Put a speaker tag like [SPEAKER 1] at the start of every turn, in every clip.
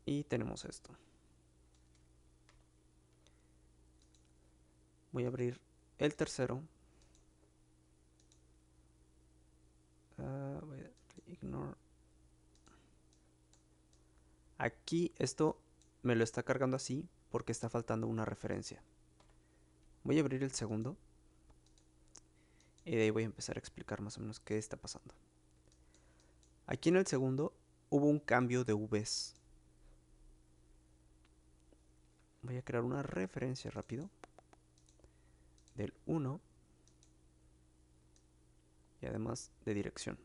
[SPEAKER 1] Y tenemos esto. Voy a abrir el tercero. Voy a ignore. Aquí esto me lo está cargando así porque está faltando una referencia. Voy a abrir el segundo. Y de ahí voy a empezar a explicar más o menos qué está pasando. Aquí en el segundo hubo un cambio de Vs. Voy a crear una referencia rápido del 1 y además de dirección.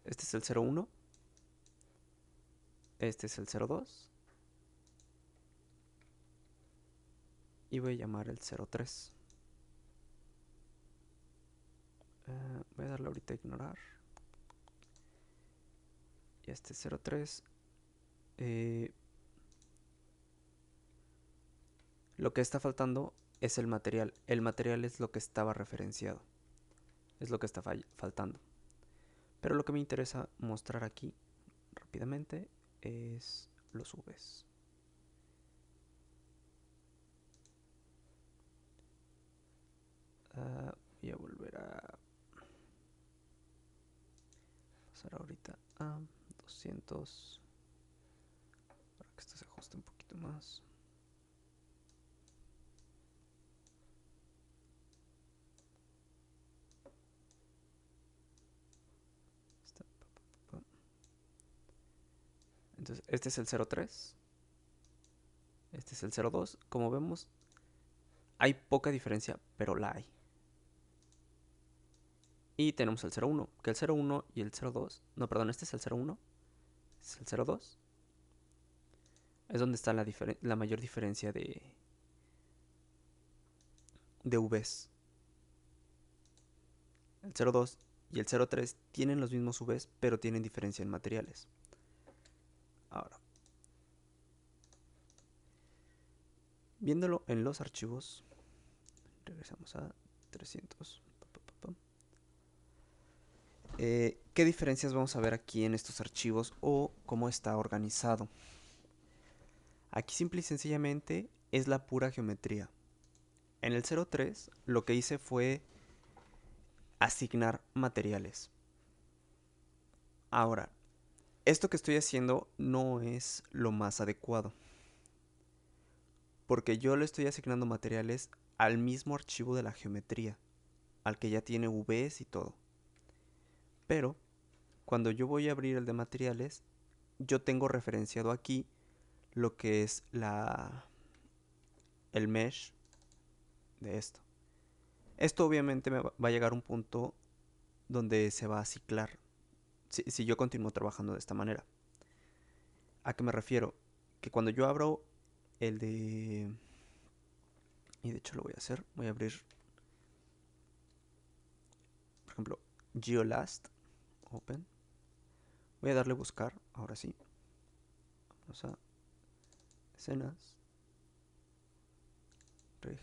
[SPEAKER 1] Este es el 01, este es el 02 y voy a llamar el 03. Voy a darle ahorita a ignorar. Y este 03. Lo que está faltando es el material. El material es lo que estaba referenciado. Es lo que está faltando. Pero lo que me interesa mostrar aquí rápidamente es los Vs. Voy a volver a pasar ahorita a 200 para que esto se ajuste un poquito más. Entonces este es el 03, este es el 02. Como vemos, hay poca diferencia, pero la hay. Y tenemos el 01, que el 01 y el 02, no, perdón, este es el 01, este es el 02. Es donde está la mayor diferencia de Vs. El 02 y el 03 tienen los mismos Vs, pero tienen diferencia en materiales. Ahora, viéndolo en los archivos, regresamos a 300. ¿Qué diferencias vamos a ver aquí en estos archivos o cómo está organizado? Aquí simple y sencillamente es la pura geometría. En el 03 lo que hice fue asignar materiales. Ahora, esto que estoy haciendo no es lo más adecuado, porque yo le estoy asignando materiales al mismo archivo de la geometría, al que ya tiene Vs y todo. Pero cuando yo voy a abrir el de materiales, yo tengo referenciado aquí lo que es el mesh de esto. Esto obviamente me va a llegar a un punto donde se va a ciclar si yo continúo trabajando de esta manera. ¿A qué me refiero? Que cuando yo abro el de... Y de hecho lo voy a hacer. Voy a abrir, por ejemplo, Geolast. Open. Voy a darle buscar. Ahora sí. Vamos a escenas. Reg.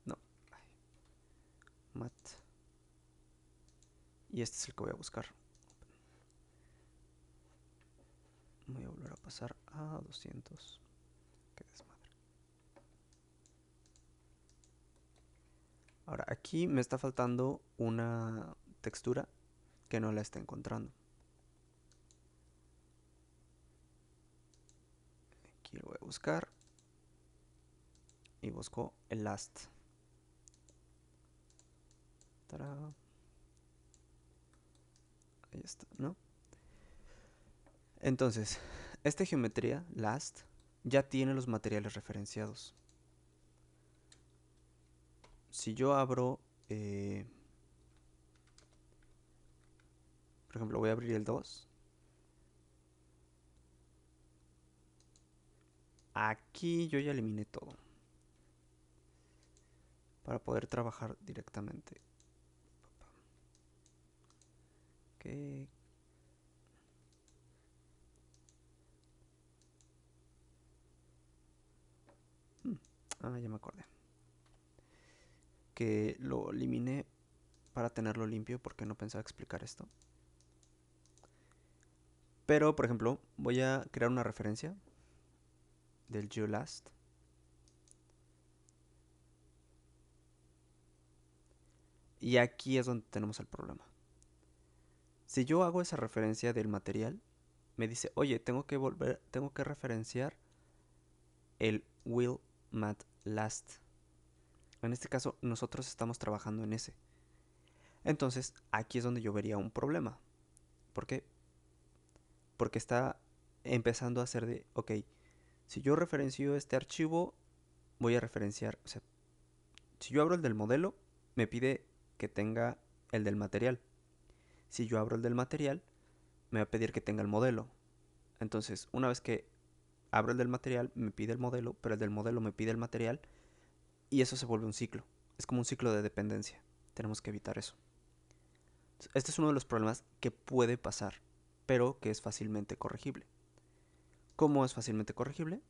[SPEAKER 1] No. Mat. Y este es el que voy a buscar. Voy a volver a pasar a 200. Qué desmadre. Ahora, aquí me está faltando una textura que no la está encontrando. Aquí lo voy a buscar. Y busco el last. ¡Tarán! Ahí está, ¿no? Entonces, esta geometría, last, ya tiene los materiales referenciados. Si yo abro, por ejemplo, voy a abrir el 2. Aquí yo ya eliminé todo para poder trabajar directamente. Ok. Ya me acordé. Que lo eliminé para tenerlo limpio porque no pensaba explicar esto. Pero, por ejemplo, voy a crear una referencia del GeoLast. Y aquí es donde tenemos el problema. Si yo hago esa referencia del material, me dice, oye, tengo que referenciar el will mat last. En este caso, nosotros estamos trabajando en ese. Entonces, aquí es donde yo vería un problema. ¿Por qué? Porque está empezando a hacer de, ok, si yo referencio este archivo, voy a referenciar, o sea, si yo abro el del modelo, me pide que tenga el del material. Si yo abro el del material, me va a pedir que tenga el modelo. Entonces, una vez que abro el del material, me pide el modelo, pero el del modelo me pide el material, y eso se vuelve un ciclo. Es como un ciclo de dependencia. Tenemos que evitar eso. Este es uno de los problemas que puede pasar, pero que es fácilmente corregible. ¿Cómo es fácilmente corregible?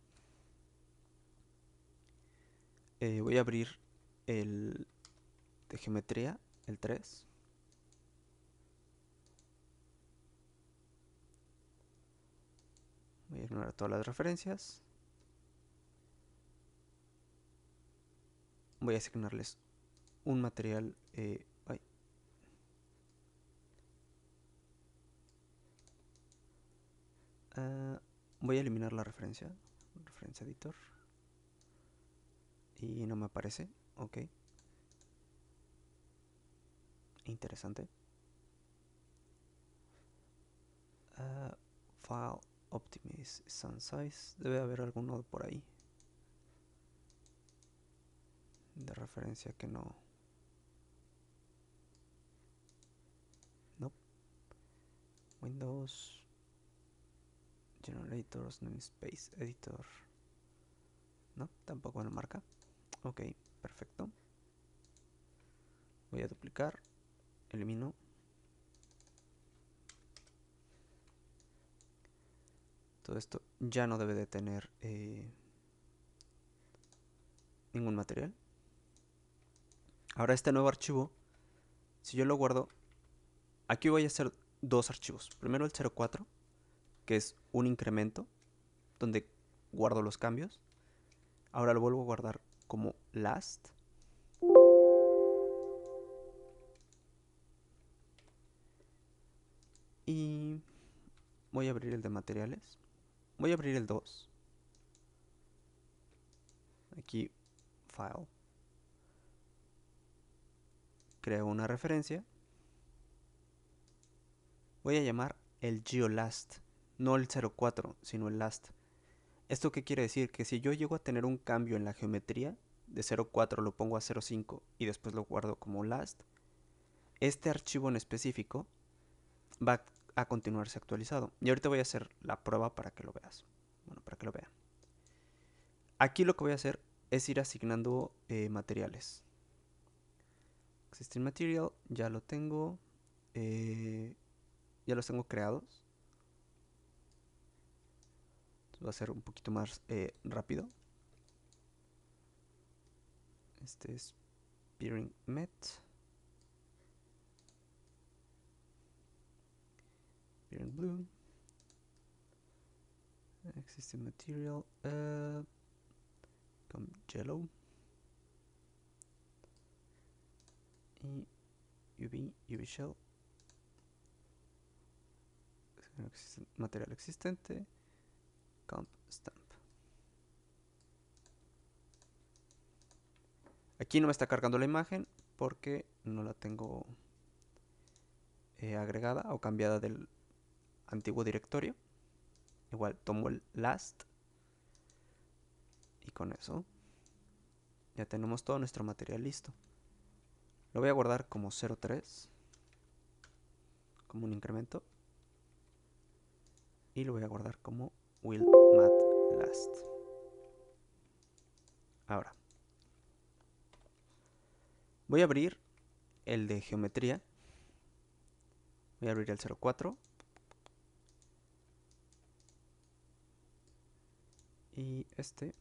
[SPEAKER 1] Voy a abrir el de geometría, el 3. Voy a ignorar todas las referencias. Voy a asignarles un material. Voy a eliminar la referencia. Referencia editor. Y no me aparece. Ok. Interesante. File Optimize Sun Size. Debe haber alguno por ahí de referencia que no. No. Windows Generators Namespace Editor. No, tampoco me lo marca. Ok, perfecto. Voy a duplicar. Elimino. Todo esto ya no debe de tener ningún material. Ahora este nuevo archivo, si yo lo guardo, aquí voy a hacer dos archivos. Primero el 04, que es un incremento, donde guardo los cambios. Ahora lo vuelvo a guardar como last. Y voy a abrir el de materiales. Voy a abrir el 2. Aquí, file. Creo una referencia. Voy a llamar el geolast. No el 04, sino el last. ¿Esto qué quiere decir? Que si yo llego a tener un cambio en la geometría, de 04 lo pongo a 05 y después lo guardo como last, este archivo en específico va a continuarse actualizado. Y ahorita voy a hacer la prueba para que lo veas. Bueno, para que lo vean. Aquí lo que voy a hacer es ir asignando materiales. Existing material, ya lo tengo. Ya los tengo creados. Entonces va a ser un poquito más rápido. Este es Peering Met. Peering Blue. Existing material. Con Yellow. Y UV Shell. Material existente. Comp Stamp. Aquí no me está cargando la imagen porque no la tengo agregada o cambiada del antiguo directorio. Igual tomo el last y con eso ya tenemos todo nuestro material listo. Lo voy a guardar como 03, como un incremento, y lo voy a guardar como will mat last. Ahora voy a abrir el de geometría. Voy a abrir el 04 y este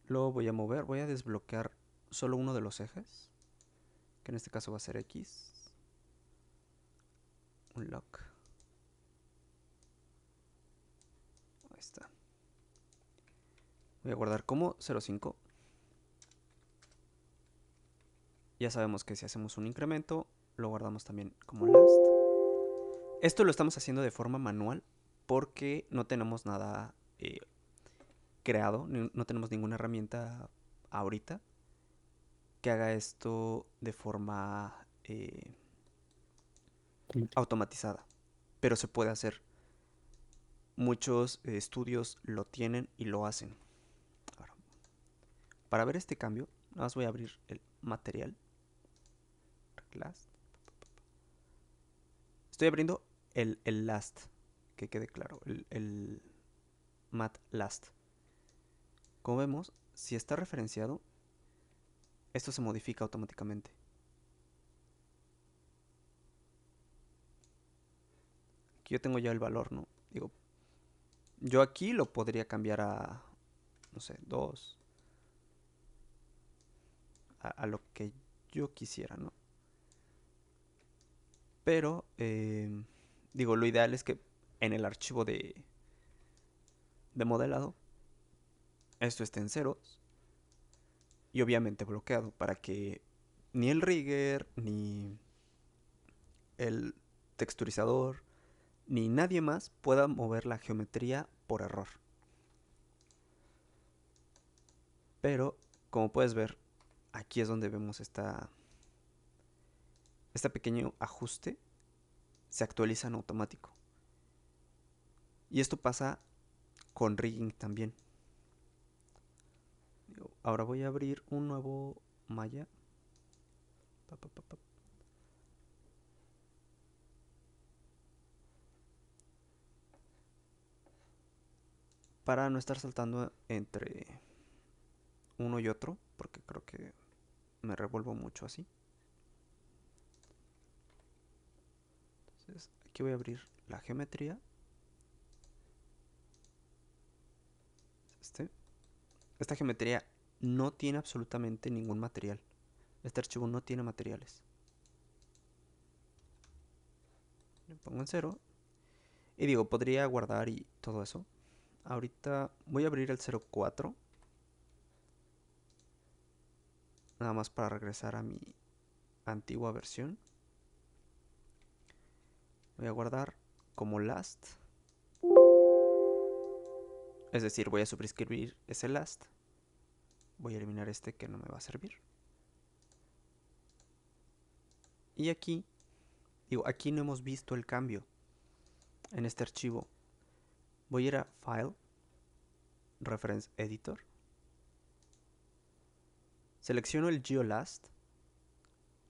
[SPEAKER 1] lo voy a mover. Voy a desbloquear solo uno de los ejes, que en este caso va a ser X. Un lock. está. Voy a guardar como 0.5. Ya sabemos que si hacemos un incremento, lo guardamos también como last. Esto lo estamos haciendo de forma manual porque no tenemos nada creado, no tenemos ninguna herramienta ahorita que haga esto de forma automatizada. Pero se puede hacer. Muchos estudios lo tienen y lo hacen. Ahora, para ver este cambio, nada más voy a abrir el material. Last. Estoy abriendo el last, que quede claro, el mat last. Como vemos, si está referenciado, esto se modifica automáticamente. Aquí yo tengo ya el valor, ¿no? Digo, yo aquí lo podría cambiar a, no sé, 2. A lo que yo quisiera, ¿no? Pero, digo, lo ideal es que en el archivo de modelado esto esté en ceros y obviamente bloqueado para que ni el rigger, ni el texturizador, ni nadie más pueda mover la geometría por error. Pero, como puedes ver, aquí es donde vemos este pequeño ajuste. Se actualiza en automático. Y esto pasa con rigging también. Ahora voy a abrir un nuevo Maya. Para no estar saltando entre uno y otro, porque creo que me revuelvo mucho así. Entonces, aquí voy a abrir la geometría. Esta geometría no tiene absolutamente ningún material. Este archivo no tiene materiales. Le pongo en 0. Y digo, podría guardar y todo eso. Ahorita voy a abrir el 04. Nada más para regresar a mi antigua versión. Voy a guardar como last. Es decir, voy a suscribir ese last. Voy a eliminar este que no me va a servir. Y aquí, digo, aquí no hemos visto el cambio en este archivo. Voy a ir a File, Reference Editor. Selecciono el GeoLast.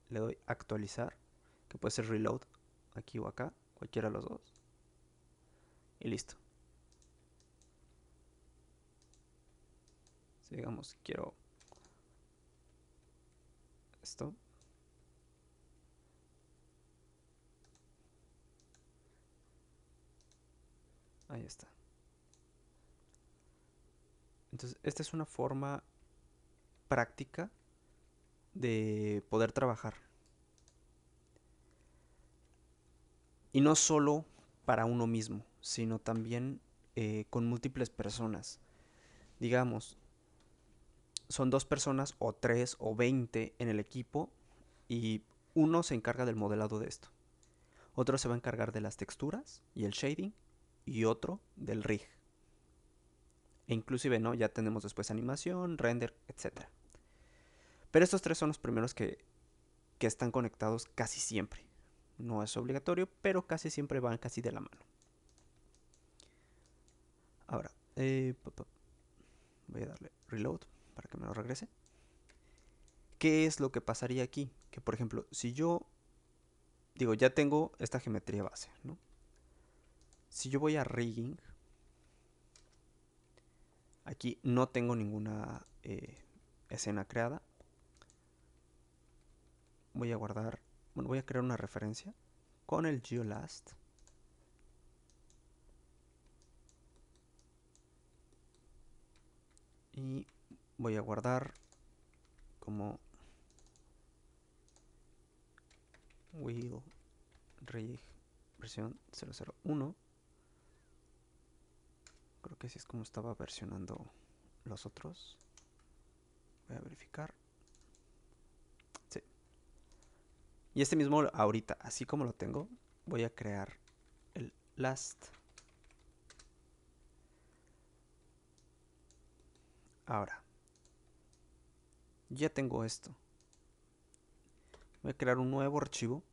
[SPEAKER 1] Le doy actualizar, que puede ser reload aquí o acá, cualquiera de los dos. Y listo. Si digamos, quiero esto. Ahí está. Entonces, esta es una forma práctica de poder trabajar. Y no solo para uno mismo, sino también con múltiples personas. Digamos, son 2 personas o 3 o 20 en el equipo y uno se encarga del modelado de esto. Otro se va a encargar de las texturas y el shading y otro del rig. E inclusive, ¿no? Ya tenemos después animación, render, etc. Pero estos 3 son los primeros que están conectados casi siempre. No es obligatorio, pero casi siempre van casi de la mano. Ahora, voy a darle reload para que me lo regrese. ¿Qué es lo que pasaría aquí? Que por ejemplo, si yo digo, ya tengo esta geometría base, ¿no? Si yo voy a rigging, aquí no tengo ninguna escena creada. Voy a guardar, bueno, voy a crear una referencia con el GeoLast. Y voy a guardar como wheel rig versión 001. Creo que así es como estaba versionando los otros. Voy a verificar. Sí. Y este mismo ahorita, así como lo tengo, voy a crear el last. Ahora, ya tengo esto. Voy a crear un nuevo archivo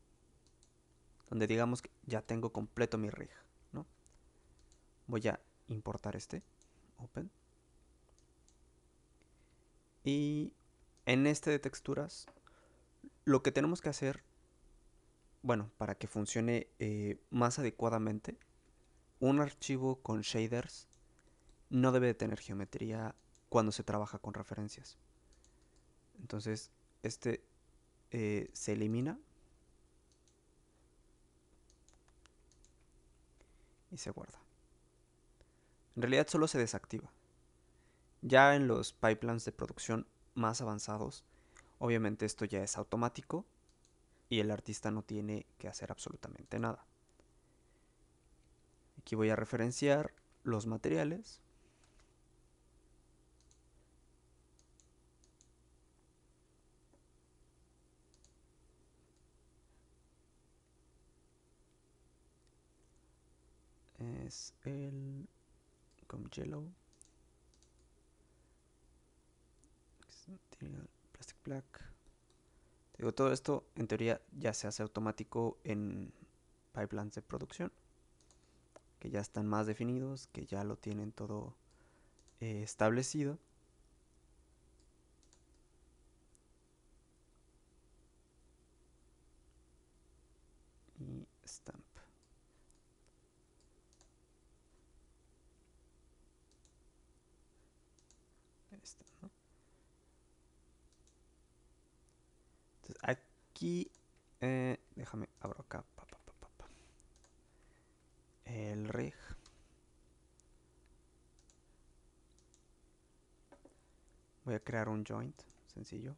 [SPEAKER 1] donde digamos que ya tengo completo mi rig, ¿no? Voy a importar este, open. Y en este de texturas, lo que tenemos que hacer, bueno, para que funcione más adecuadamente, un archivo con shaders no debe de tener geometría cuando se trabaja con referencias. Entonces, este se elimina y se guarda. En realidad solo se desactiva. Ya en los pipelines de producción más avanzados, obviamente esto ya es automático y el artista no tiene que hacer absolutamente nada. Aquí voy a referenciar los materiales. Es el Gum Yellow, Plastic Black. Digo, todo esto en teoría ya se hace automático en pipelines de producción, que ya están más definidos, que ya lo tienen todo establecido. Y stamp. Ahí está, ¿no? Entonces aquí, déjame abro acá. El rig. Voy a crear un joint sencillo.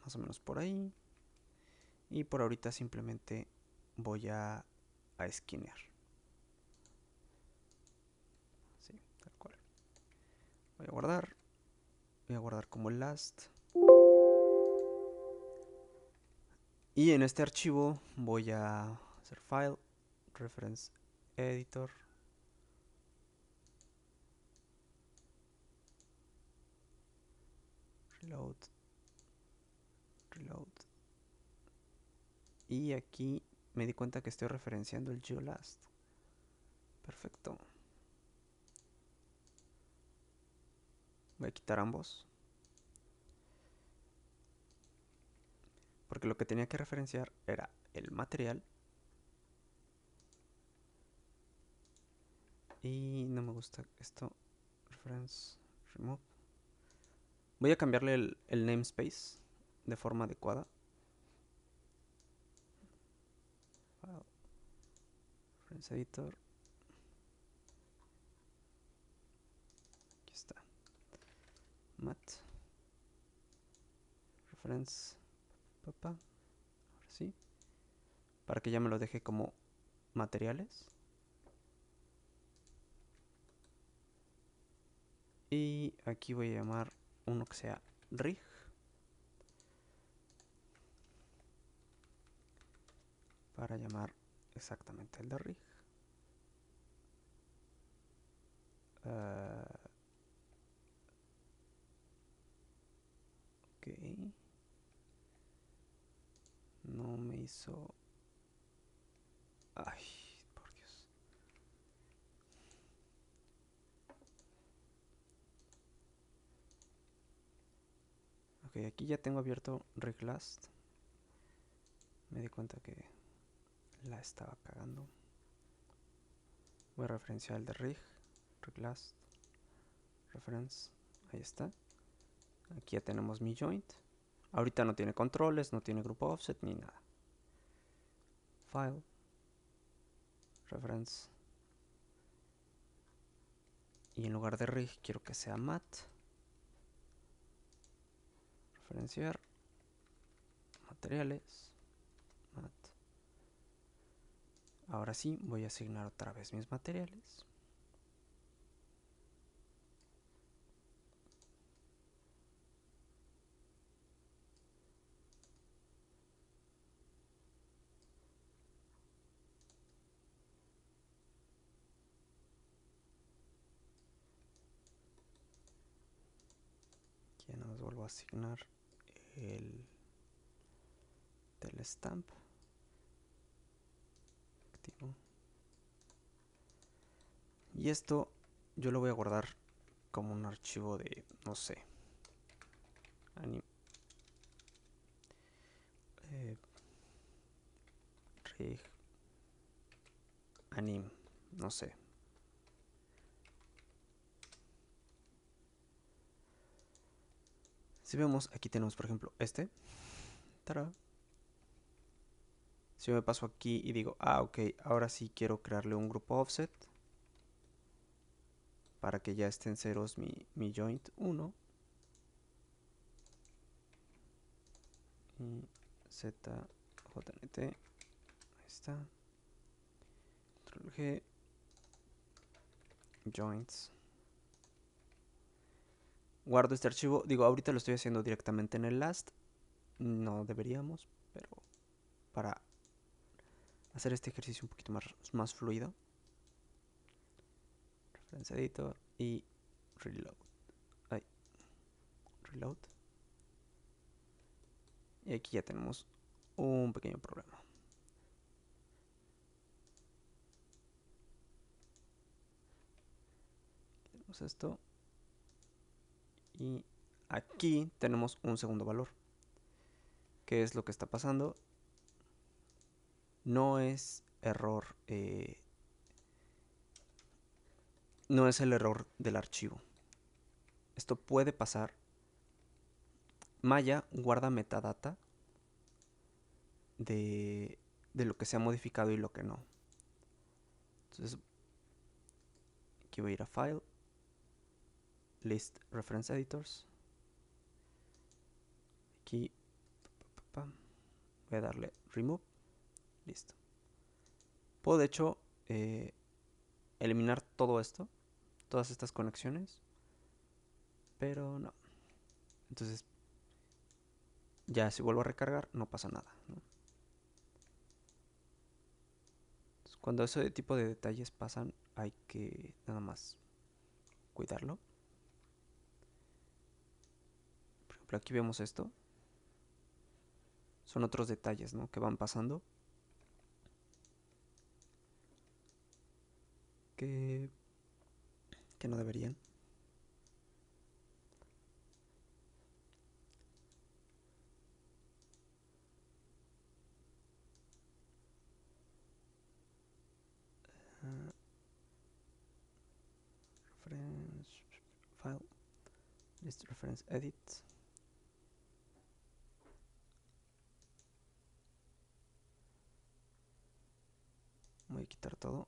[SPEAKER 1] Más o menos por ahí. Y por ahorita simplemente voy a esquinear. Sí, tal cual. Voy a guardar. Voy a guardar como el last. Y en este archivo voy a hacer file, reference editor. Reload. Reload. Y aquí me di cuenta que estoy referenciando el geolast. Perfecto. Voy a quitar ambos. Porque lo que tenía que referenciar era el material. Y no me gusta esto. Reference, remove. Voy a cambiarle el namespace de forma adecuada. File, reference editor. Aquí está. Mat. Reference. Papá. Ahora sí. Para que ya me lo deje como materiales. Y aquí voy a llamar uno que sea rig. Para llamar exactamente el de rig. Ok. No me hizo... Ay, por Dios. Ok, aquí ya tengo abierto riglast. Me di cuenta que la estaba cagando. Voy a referenciar el de riglast, reference, ahí está. Aquí ya tenemos mi joint. Ahorita no tiene controles, no tiene grupo offset ni nada. File, reference. Y en lugar de rig quiero que sea mat. referenciar, materiales, mat. Ahora sí, voy a asignar otra vez mis materiales. Aquí nos vuelvo a asignar el telestamp activo. Y esto yo lo voy a guardar como un archivo de, no sé, rig anim, no sé. Si vemos, aquí tenemos por ejemplo este. ¡Tará! Si yo me paso aquí y digo, ok, ahora sí quiero crearle un grupo offset para que ya estén ceros mi joint 1 y ZJNT, ahí está, Control G, joints. Guardo este archivo, digo, ahorita lo estoy haciendo directamente en el last, no deberíamos, pero para hacer este ejercicio un poquito más fluido, reference editor y reload. Reload. Y aquí ya tenemos un pequeño problema. Tenemos esto. Y aquí tenemos un segundo valor. ¿Qué es lo que está pasando? No es error. No es el error del archivo. Esto puede pasar. Maya guarda metadata de lo que se ha modificado y lo que no. Entonces, aquí voy a ir a File, List Reference Editors. Aquí voy a darle Remove. Listo. Puedo de hecho eliminar todo esto, todas estas conexiones, pero no. Entonces, ya si vuelvo a recargar, no pasa nada, ¿no? Entonces, cuando ese tipo de detalles pasan, hay que nada más cuidarlo. Por ejemplo, aquí vemos esto. Son otros detalles, ¿no?, que van pasando. Que no deberían. Reference file, list reference edit. Voy a quitar todo.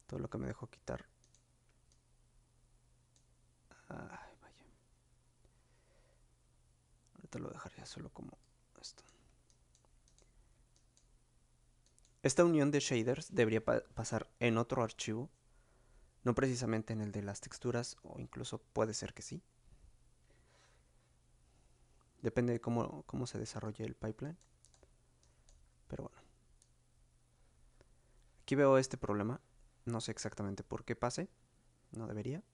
[SPEAKER 1] Todo lo que me dejó quitar. Ay, vaya. Ahorita lo dejaría solo como esto. Esta unión de shaders debería pasar en otro archivo, no precisamente en el de las texturas, o incluso puede ser que sí. Depende de cómo se desarrolle el pipeline. Pero bueno. Aquí veo este problema. No sé exactamente por qué pase. No debería.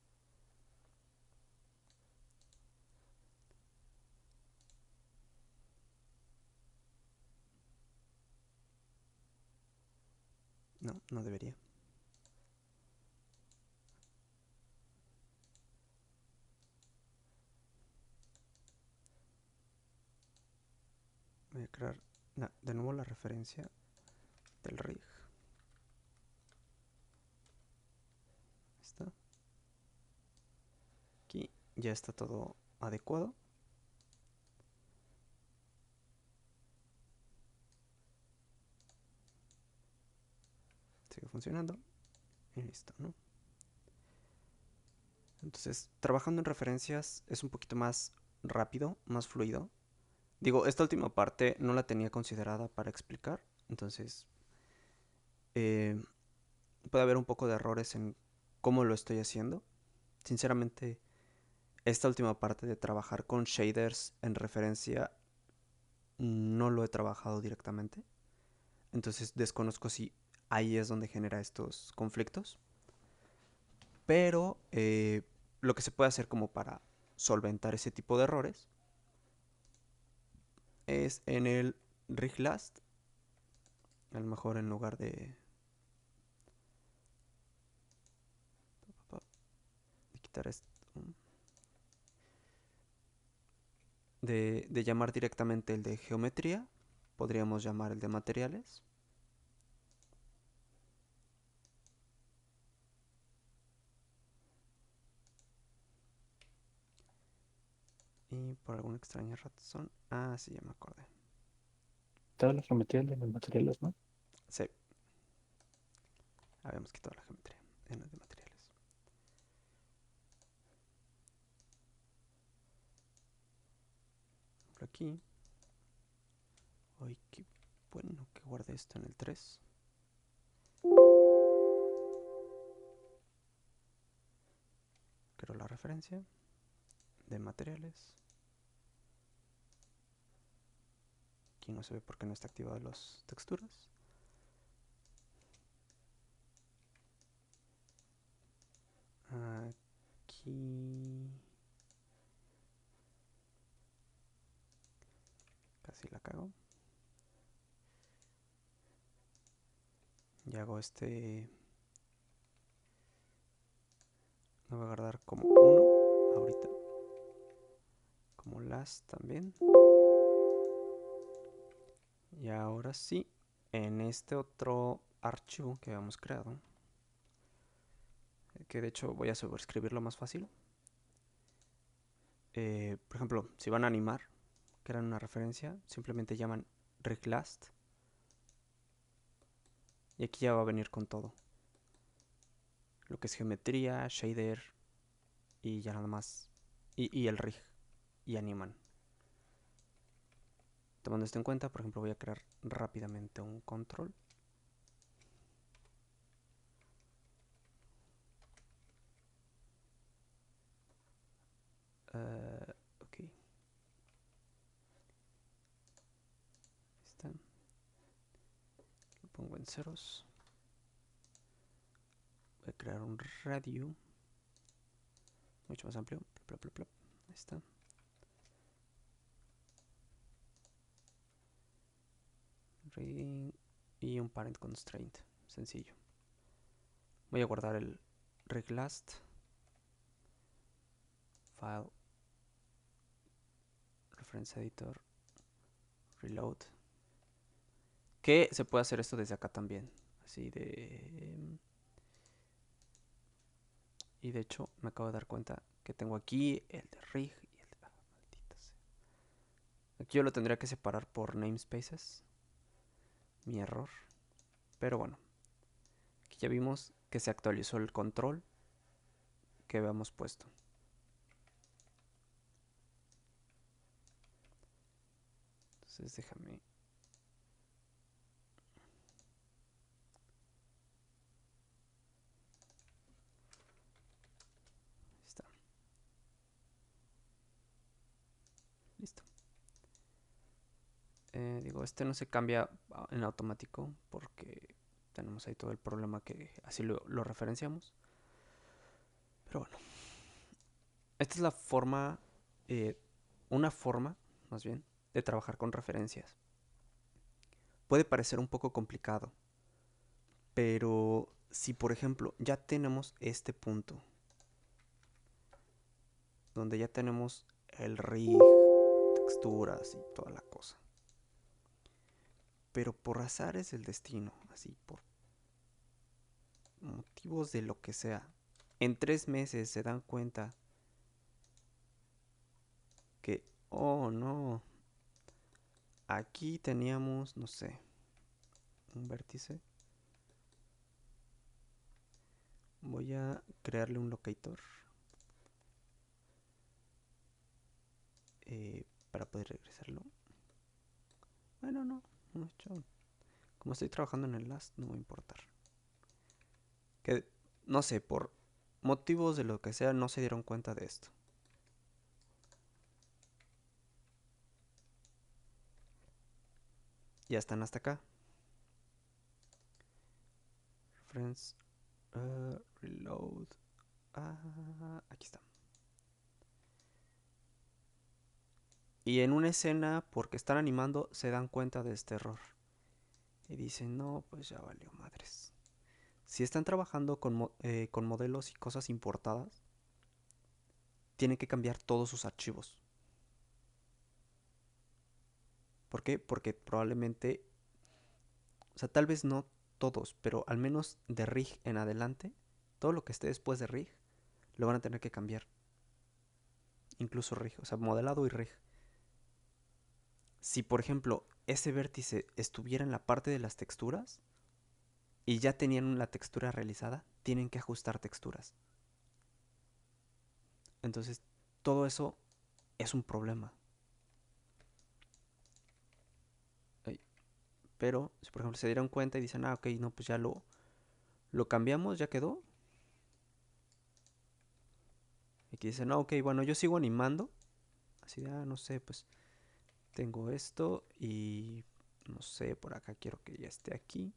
[SPEAKER 1] No, no debería. Voy a crear de nuevo la referencia del rig. Está. Aquí ya está todo adecuado. Sigue funcionando. Y listo, ¿no? Entonces, trabajando en referencias es un poquito más rápido, más fluido. Digo, esta última parte no la tenía considerada para explicar, entonces eh, puede haber un poco de errores en cómo lo estoy haciendo. Sinceramente, esta última parte de trabajar con shaders en referencia no lo he trabajado directamente, entonces desconozco si ahí es donde genera estos conflictos. Pero lo que se puede hacer como para solventar ese tipo de errores es en el rig last, a lo mejor en lugar de quitar esto, de llamar directamente el de geometría, podríamos llamar el de materiales. Y por alguna extraña razón, sí, ya me acordé.
[SPEAKER 2] Todas las geometrías de los materiales, ¿no?
[SPEAKER 1] Sí, habíamos quitado la geometría en el de materiales. Por aquí. Ay, qué bueno que guardé esto en el 3. Creo la referencia de materiales. Aquí no se ve porque no está activada las texturas. Aquí casi la cago. Y hago este. Lo voy a guardar como 1 ahorita. Como last también. Y ahora sí, en este otro archivo que habíamos creado, que de hecho voy a sobreescribirlo más fácil. Por ejemplo, si van a animar, crean una referencia, simplemente llaman reglast. Y aquí ya va a venir con todo. Lo que es geometría, shader y ya nada más. Y el rig. Y animan. Tomando esto en cuenta, por ejemplo, voy a crear rápidamente un control. Ok. Ahí está. Lo pongo en ceros. Voy a crear un radio mucho más amplio. Plop, plop, plop. Ahí está. Ring y un parent constraint. Sencillo. Voy a guardar el reglast. File. Reference editor. Reload. Que se puede hacer esto desde acá también. Así de... Y de hecho me acabo de dar cuenta que tengo aquí el de rig y el de... maldita sea. Aquí yo lo tendría que separar por namespaces. Mi error. Pero bueno. Aquí ya vimos que se actualizó el control que habíamos puesto. Entonces déjame... Ahí está. Listo. Digo, este no se cambia en automático porque tenemos ahí todo el problema que así lo referenciamos. Pero bueno, esta es la forma, una forma más bien, de trabajar con referencias. Puede parecer un poco complicado, pero si por ejemplo ya tenemos este punto, donde ya tenemos el rig, texturas y toda la cosa, pero por azares del destino, así por motivos de lo que sea, en 3 meses se dan cuenta que, oh no, aquí teníamos, no sé, un vértice. Voy a crearle un locator. para poder regresarlo. Bueno, no, no he hecho. Como estoy trabajando en el last, no va a importar. Que, no sé, por motivos de lo que sea, no se dieron cuenta de esto. Ya están hasta acá. Friends, reload. Aquí está. Y en una escena, porque están animando, se dan cuenta de este error. Y dicen, no, pues ya valió madres. Si están trabajando con modelos y cosas importadas, tienen que cambiar todos sus archivos. ¿Por qué? Porque probablemente, o sea, tal vez no todos, pero al menos de rig en adelante, todo lo que esté después de rig, lo van a tener que cambiar. Incluso rig, o sea, modelado y rig. Si, por ejemplo, ese vértice estuviera en la parte de las texturas y ya tenían la textura realizada, tienen que ajustar texturas. Entonces, todo eso es un problema. Pero, si por ejemplo se dieron cuenta y dicen, ok, no, pues ya lo cambiamos, ya quedó. Y que dicen, ok, bueno, yo sigo animando. Así de, no sé, pues tengo esto y no sé, por acá quiero que ya esté aquí.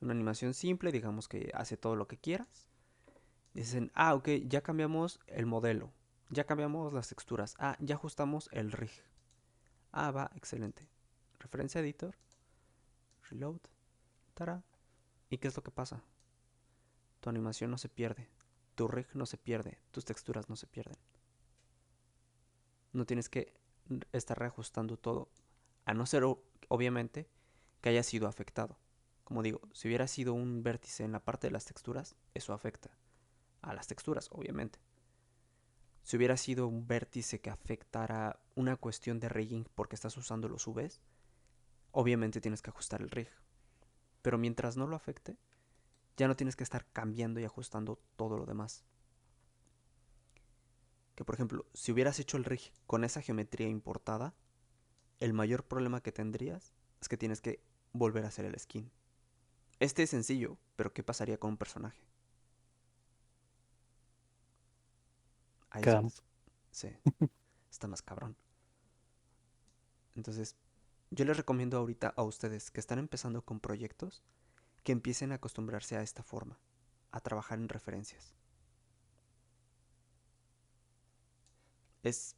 [SPEAKER 1] Una animación simple, digamos que hace todo lo que quieras. Dicen, ok, ya cambiamos el modelo. Ya cambiamos las texturas. Ya ajustamos el rig. Va, excelente. Referencia editor. Reload. Tara. ¿Y qué es lo que pasa? Tu animación no se pierde. Tu rig no se pierde. Tus texturas no se pierden. No tienes que estar reajustando todo. A no ser, obviamente, que haya sido afectado. Como digo, si hubiera sido un vértice en la parte de las texturas, eso afecta a las texturas, obviamente. Si hubiera sido un vértice que afectara una cuestión de rigging porque estás usando los UVs, obviamente tienes que ajustar el rig. Pero mientras no lo afecte, ya no tienes que estar cambiando y ajustando todo lo demás. Que por ejemplo, si hubieras hecho el rig con esa geometría importada, el mayor problema que tendrías es que tienes que volver a hacer el skin. Este es sencillo, pero ¿qué pasaría con un personaje? Ahí es donde
[SPEAKER 2] Quedamos.
[SPEAKER 1] se está más cabrón. Entonces, yo les recomiendo ahorita a ustedes que están empezando con proyectos que empiecen a acostumbrarse a esta forma, a trabajar en referencias. Es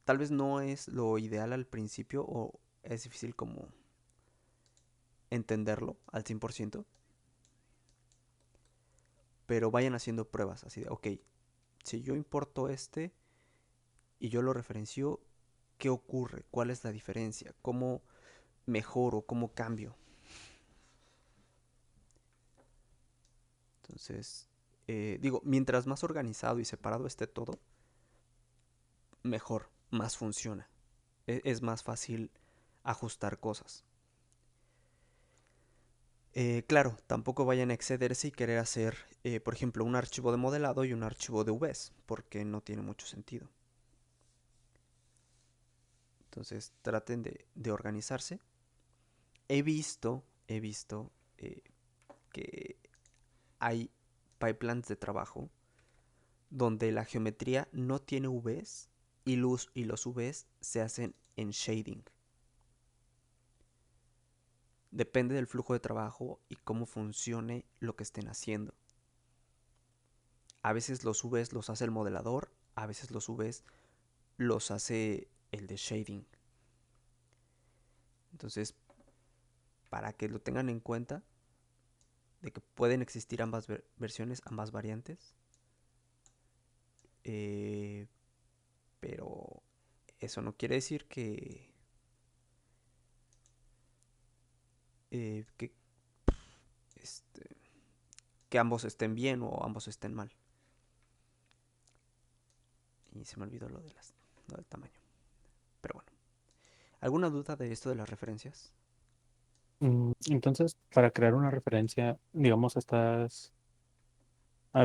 [SPEAKER 1] tal vez no es lo ideal al principio o es difícil como entenderlo al 100%, pero vayan haciendo pruebas así de, ok, si yo importo este y yo lo referencio, ¿qué ocurre? ¿Cuál es la diferencia? ¿Cómo mejoro? ¿Cómo cambio? Entonces, digo, mientras más organizado y separado esté todo, mejor, más funciona. Es más fácil ajustar cosas. Claro, tampoco vayan a excederse y querer hacer, por ejemplo, un archivo de modelado y un archivo de UVs, porque no tiene mucho sentido. Entonces, traten de organizarse. He visto que hay pipelines de trabajo donde la geometría no tiene UVs y los UVs se hacen en shading. Depende del flujo de trabajo y cómo funcione lo que estén haciendo. A veces los UVs los hace el modelador, a veces los UVs los hace el de shading. Entonces, para que lo tengan en cuenta, de que pueden existir ambas versiones, ambas variantes, eh, pero eso no quiere decir eh, que, este, que ambos estén bien o ambos estén mal. Y se me olvidó lo del tamaño. Pero bueno, ¿alguna duda de esto de las referencias?
[SPEAKER 2] Entonces, para crear una referencia, digamos,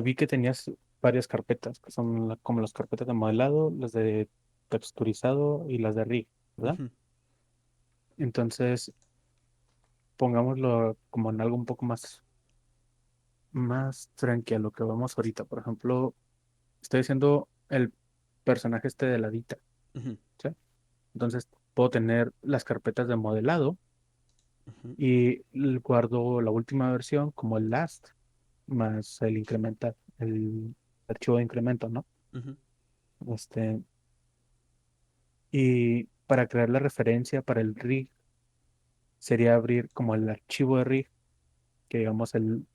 [SPEAKER 2] vi que tenías varias carpetas, que son como las carpetas de modelado, las de texturizado y las de rig, ¿verdad?
[SPEAKER 1] Ujú,
[SPEAKER 2] Entonces, pongámoslo como en algo un poco más tranqui a lo que vamos ahorita. Por ejemplo, estoy haciendo el personaje este de la Dita,
[SPEAKER 1] ujú,
[SPEAKER 2] ¿sí? Entonces, puedo tener las carpetas de modelado
[SPEAKER 1] ujú,
[SPEAKER 2] y guardo la última versión como el last más el archivo de incremento, ¿no?
[SPEAKER 1] ujú.
[SPEAKER 2] Este, y para crear la referencia para el rig sería abrir como el archivo de rig, que digamos el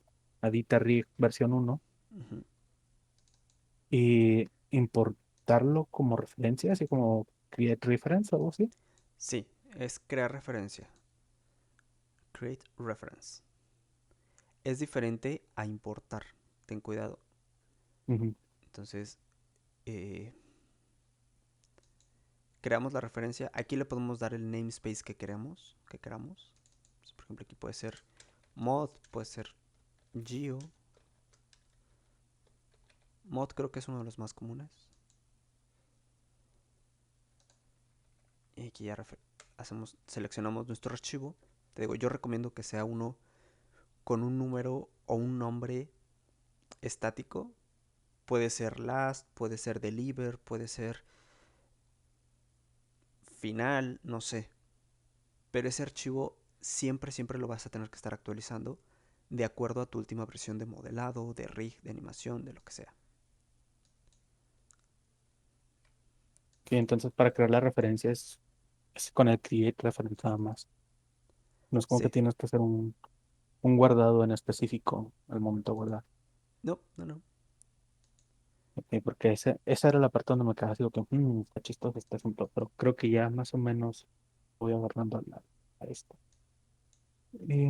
[SPEAKER 2] Adita rig versión uno
[SPEAKER 1] Ujú.
[SPEAKER 2] y importarlo como referencia, así como create reference o algo así.
[SPEAKER 1] Sí, es crear referencia. Create reference. Es diferente a importar. Ten cuidado.
[SPEAKER 2] Ujú.
[SPEAKER 1] Entonces, eh, creamos la referencia. Aquí le podemos dar el namespace que queramos. Pues, por ejemplo, aquí puede ser mod, puede ser geo. Mod creo que es uno de los más comunes. Y aquí ya seleccionamos nuestro archivo. Te digo, yo recomiendo que sea uno con un número o un nombre estático. Puede ser last, puede ser deliver, puede ser final, no sé. Pero ese archivo siempre lo vas a tener que estar actualizando de acuerdo a tu última versión de modelado, de rig, de animación, de lo que sea.
[SPEAKER 2] Y entonces para crear la referencia es con el create reference nada más. No es como que
[SPEAKER 1] Sí.
[SPEAKER 2] tienes que hacer un guardado en específico al momento de guardar.
[SPEAKER 1] No, no, no.
[SPEAKER 2] Ok, porque esa era la parte donde me quedaba así, que está chistoso este ejemplo, pero creo que ya más o menos voy agarrando a esto. Y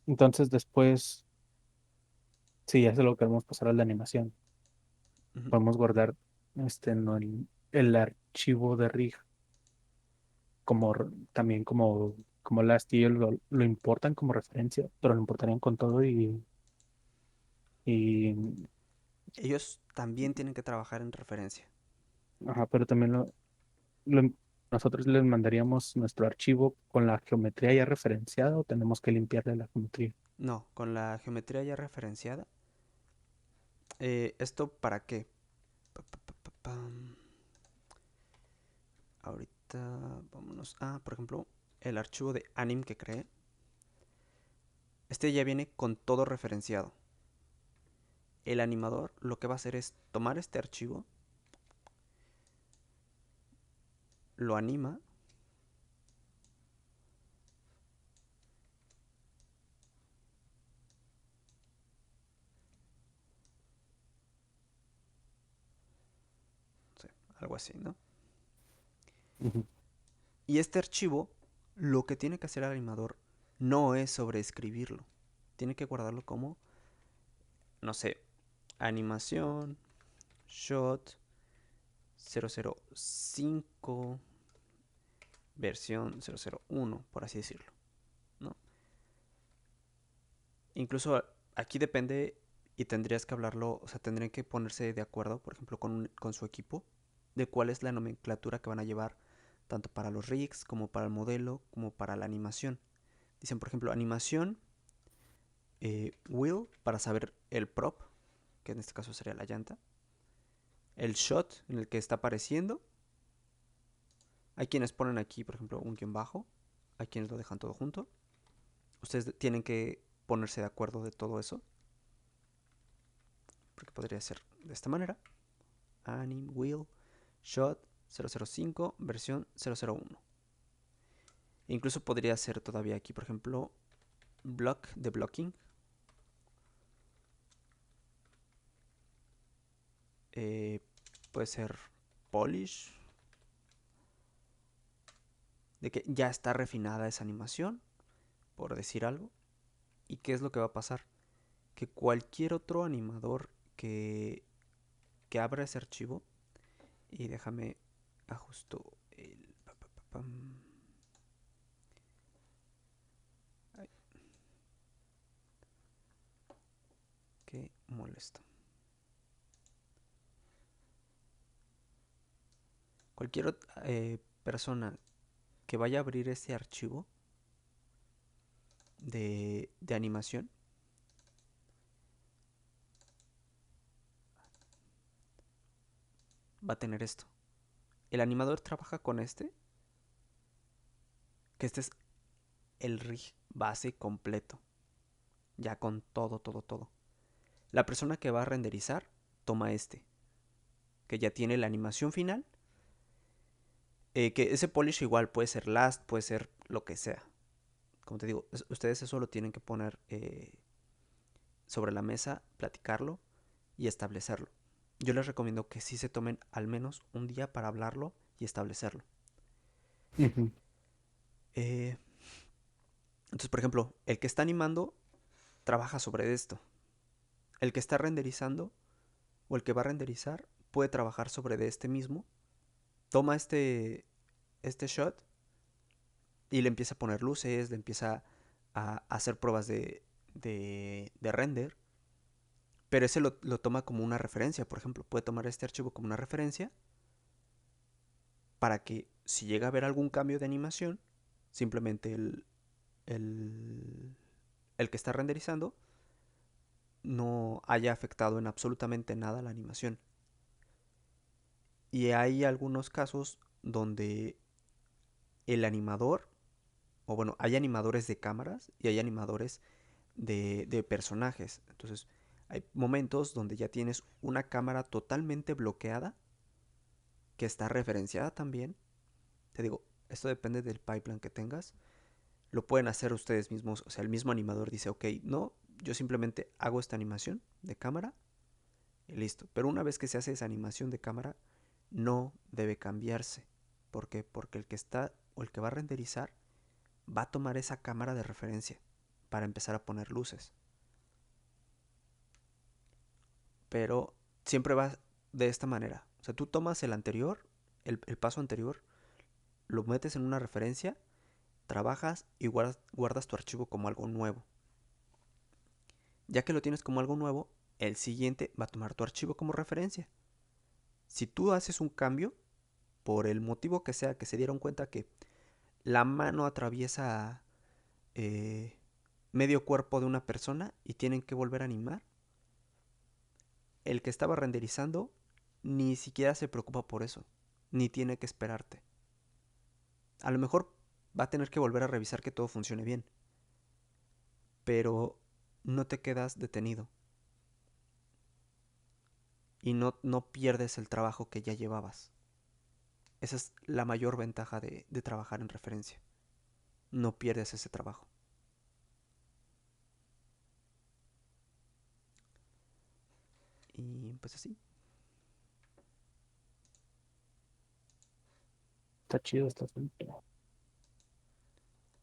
[SPEAKER 2] entonces después, sí, ya se lo queremos pasar a la animación.
[SPEAKER 1] Ujú.
[SPEAKER 2] Podemos guardar no, el archivo de rig también como las tío lo importan como referencia, pero lo importarían con todo y
[SPEAKER 1] Ellos también tienen que trabajar en referencia.
[SPEAKER 2] ajá, pero también lo- nosotros les mandaríamos nuestro archivo con la geometría ya referenciada o tenemos que limpiarle la geometría.
[SPEAKER 1] No, con la geometría ya referenciada. ¿Esto para qué? Pam. Ahorita vámonos. Ah, por ejemplo, el archivo de anim que creé. Este ya viene con todo referenciado. El animador lo que va a hacer es tomar este archivo, lo anima, sí, algo así, ¿no?
[SPEAKER 2] Ujú.
[SPEAKER 1] Y este archivo, lo que tiene que hacer el animador no es sobreescribirlo. Tiene que guardarlo como, no sé, animación, shot 005, versión 001, por así decirlo, ¿no? Incluso aquí depende y tendrías que hablarlo, o sea, tendrían que ponerse de acuerdo, por ejemplo, con su equipo, de cuál es la nomenclatura que van a llevar, tanto para los rigs, como para el modelo, como para la animación. Dicen, por ejemplo, animación, wheel, para saber el prop, que en este caso sería la llanta, el shot en el que está apareciendo. Hay quienes ponen aquí, por ejemplo, un guión bajo, hay quienes lo dejan todo junto. Ustedes tienen que ponerse de acuerdo de todo eso, porque podría ser de esta manera. Anim, wheel, shot 005, versión 001. Incluso podría ser todavía aquí, por ejemplo, block de blocking. Eh, Puede ser polish, de que ya está refinada esa animación, por decir algo. ¿Y qué es lo que va a pasar? Que cualquier otro animador que abra ese archivo, y déjame ajusto el... Ay, qué molesto. Cualquier persona que vaya a abrir este archivo de animación va a tener esto. El animador trabaja con que este es el rig base completo, ya con todo, todo, todo. La persona que va a renderizar toma que ya tiene la animación final, que ese polish igual puede ser last, puede ser lo que sea. Como te digo, ustedes eso lo tienen que poner sobre la mesa, platicarlo y establecerlo. Yo les recomiendo que sí se tomen al menos un día para hablarlo y establecerlo.
[SPEAKER 2] Ujú.
[SPEAKER 1] Eh, entonces, por ejemplo, el que está animando trabaja sobre esto. El que está renderizando o el que va a renderizar puede trabajar sobre de este mismo. Toma este shot y le empieza a poner luces, le empieza a hacer pruebas de render. Pero ese lo toma como una referencia, por ejemplo. Puede tomar este archivo como una referencia para que si llega a haber algún cambio de animación, simplemente el, el que está renderizando no haya afectado en absolutamente nada la animación. Y hay algunos casos donde el animador, o bueno, hay animadores de cámaras y hay animadores de personajes. Entonces, hay momentos donde ya tienes una cámara totalmente bloqueada, que está referenciada también. Te digo, esto depende del pipeline que tengas. Lo pueden hacer ustedes mismos. O sea, el mismo animador dice, ok, no, yo simplemente hago esta animación de cámara y listo. Pero una vez que se hace esa animación de cámara, no debe cambiarse. ¿Por qué? Porque el que está o el que va a renderizar va a tomar esa cámara de referencia para empezar a poner luces. Pero siempre va de esta manera. O sea, tú tomas el anterior, el paso anterior, lo metes en una referencia, trabajas y guardas tu archivo como algo nuevo. Ya que lo tienes como algo nuevo, el siguiente va a tomar tu archivo como referencia. Si tú haces un cambio, por el motivo que sea, que se dieron cuenta que la mano atraviesa eh, medio cuerpo de una persona y tienen que volver a animar, el que estaba renderizando ni siquiera se preocupa por eso, ni tiene que esperarte. A lo mejor va a tener que volver a revisar que todo funcione bien, pero no te quedas detenido y no pierdes el trabajo que ya llevabas. Esa es la mayor ventaja de trabajar en referencia. No pierdes ese trabajo. Y pues así.
[SPEAKER 2] Está chido, está asunto.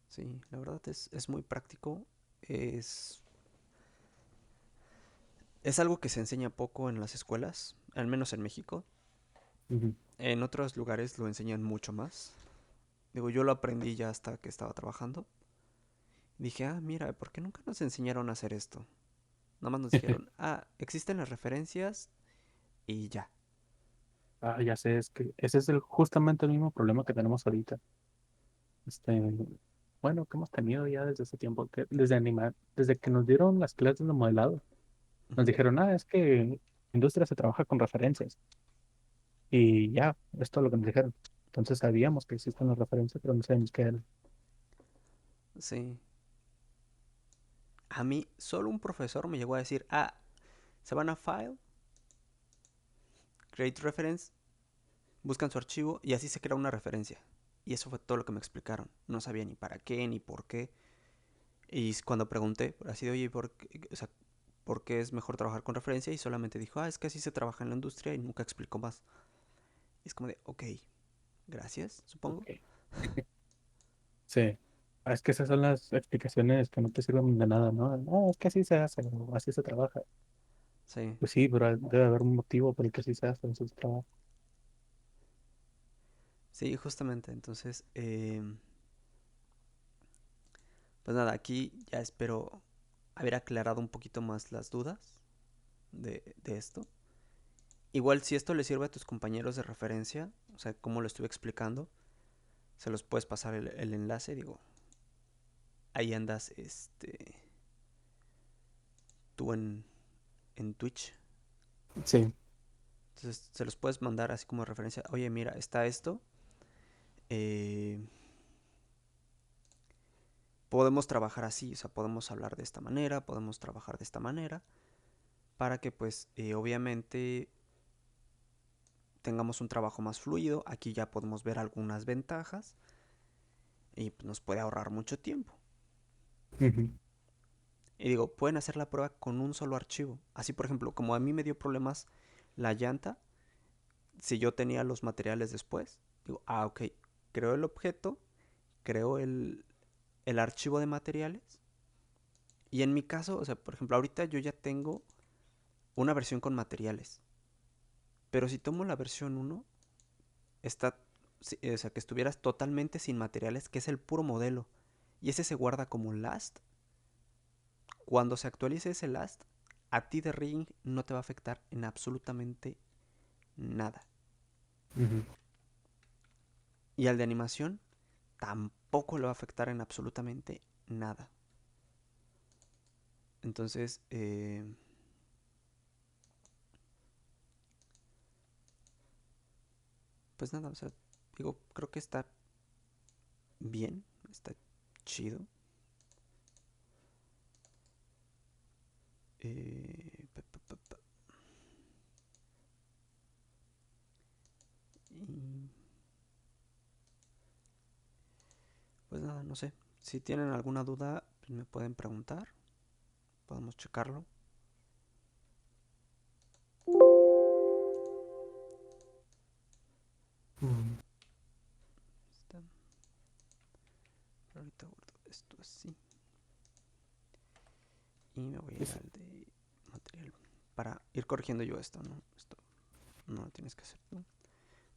[SPEAKER 1] Sí, la verdad es muy práctico. Es, es algo que se enseña poco en las escuelas, al menos en México.
[SPEAKER 2] Ujú.
[SPEAKER 1] En otros lugares lo enseñan mucho más. Digo, yo lo aprendí ya hasta que estaba trabajando. Dije, ah, mira, ¿por qué nunca nos enseñaron a hacer esto? Nada más nos dijeron, ah, existen las referencias y ya.
[SPEAKER 2] Ah, ya sé, es que ese es justamente el mismo problema que tenemos ahorita. Este, bueno, que hemos tenido ya desde ese tiempo, que desde animar, desde que nos dieron las clases de modelado, nos
[SPEAKER 1] Ujú.
[SPEAKER 2] dijeron, es que en industria se trabaja con referencias. Y ya, es todo lo que nos dijeron. Entonces sabíamos que existen las referencias, pero no sabíamos qué eran.
[SPEAKER 1] Sí. A mí solo un profesor me llegó a decir, ah, se van a File, Create Reference, buscan su archivo y así se crea una referencia. Y eso fue todo lo que me explicaron. No sabía ni para qué ni por qué. Y cuando pregunté, así de, oye, ¿por qué, o sea, ¿por qué es mejor trabajar con referencia? Y solamente dijo, ah, es que así se trabaja en la industria y nunca explicó más. Y es como de, ok, gracias, supongo.
[SPEAKER 2] Ok. Sí. Es que esas son las explicaciones que no te sirven de nada, ¿no? No, es que así se hace, o así se trabaja.
[SPEAKER 1] Sí,
[SPEAKER 2] Pues sí, pero debe haber un motivo por el que así se hace en sus trabajos.
[SPEAKER 1] sí, justamente. Entonces, pues nada, aquí ya espero haber aclarado un poquito más las dudas de esto. Igual si esto le sirve a tus compañeros de referencia, o sea, como lo estuve explicando, se los puedes pasar el enlace, digo, ahí andas, tú en Twitch.
[SPEAKER 2] Sí.
[SPEAKER 1] Entonces se los puedes mandar así como referencia. Oye, mira, está esto. eh, Podemos trabajar así, o sea, podemos hablar de esta manera, podemos trabajar de esta manera, para que pues obviamente tengamos un trabajo más fluido. Aquí ya podemos ver algunas ventajas y pues, nos puede ahorrar mucho tiempo.
[SPEAKER 2] Ujú.
[SPEAKER 1] Y digo, pueden hacer la prueba con un solo archivo. Así, por ejemplo, como a mí me dio problemas la llanta, si yo tenía los materiales después, digo, ok, creo el objeto, creo el archivo de materiales. Y en mi caso, o sea, por ejemplo, ahorita yo ya tengo una versión con materiales. Pero si tomo la versión uno está, o sea, que estuvieras totalmente sin materiales, que es el puro modelo. Y ese se guarda como last. Cuando se actualice ese last, a ti de rigging no te va a afectar en absolutamente nada.
[SPEAKER 2] Ujú.
[SPEAKER 1] Y al de animación tampoco le va a afectar en absolutamente nada. Entonces, pues nada, o sea, digo, creo que está bien, está chido. Pa, pa, pa, pa. Y pues nada, no sé. Si tienen alguna duda, pues me pueden preguntar. Podemos checarlo.
[SPEAKER 2] Mm.
[SPEAKER 1] Está. Pero ahorita guardo esto así. Y me voy a ir
[SPEAKER 2] Es-
[SPEAKER 1] al de material. Para ir corrigiendo yo esto, ¿no? Esto no lo tienes que hacer tú.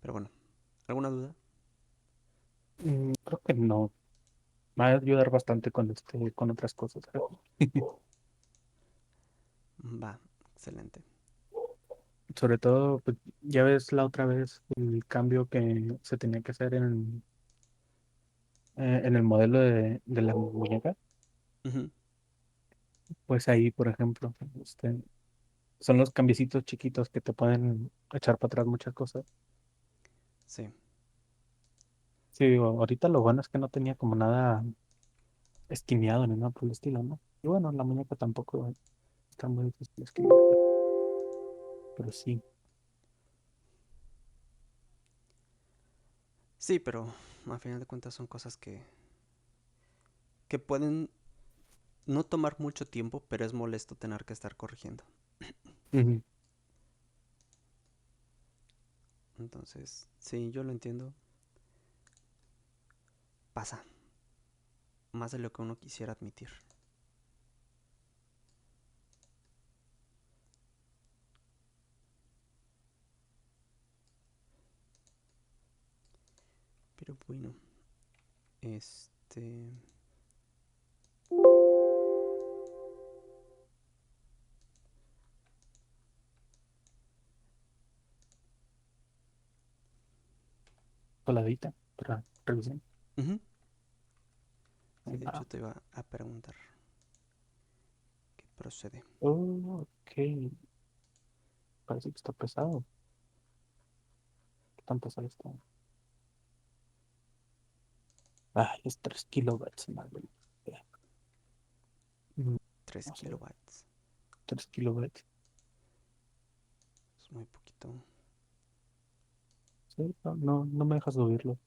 [SPEAKER 1] Pero bueno, ¿alguna duda?
[SPEAKER 2] Creo que no. Me va a ayudar bastante con con otras cosas.
[SPEAKER 1] Va, excelente.
[SPEAKER 2] Sobre todo, pues, ya ves la otra vez el cambio que se tenía que hacer en el modelo de la muñeca.
[SPEAKER 1] Ujú.
[SPEAKER 2] Pues ahí, por ejemplo, son los cambiecitos chiquitos que te pueden echar para atrás muchas cosas.
[SPEAKER 1] Sí.
[SPEAKER 2] Sí, digo, ahorita lo bueno es que no tenía como nada esquineado ni nada por el estilo, ¿no? Y bueno, la muñeca tampoco está muy difícil de esquinear, pero sí.
[SPEAKER 1] Sí, pero a final de cuentas son cosas que pueden no tomar mucho tiempo, pero es molesto tener que estar corrigiendo.
[SPEAKER 2] Ujú.
[SPEAKER 1] Entonces, sí, yo lo entiendo. Pasa. Más de lo que uno quisiera admitir. Pero bueno, este...
[SPEAKER 2] Coladita para revisión.
[SPEAKER 1] Ujú. Sí,
[SPEAKER 2] Ahí
[SPEAKER 1] de
[SPEAKER 2] va.
[SPEAKER 1] hecho te iba a preguntar qué procede.
[SPEAKER 2] Oh, ok, parece que está pesado. ¿Qué tan pesado está? Ay, es 3 kilobytes, madre. Mm,
[SPEAKER 1] 3
[SPEAKER 2] Vamos a ver,
[SPEAKER 1] kilobytes.
[SPEAKER 2] 3 kilobytes.
[SPEAKER 1] Es muy poquito.
[SPEAKER 2] Sí, no, no me dejas subirlo.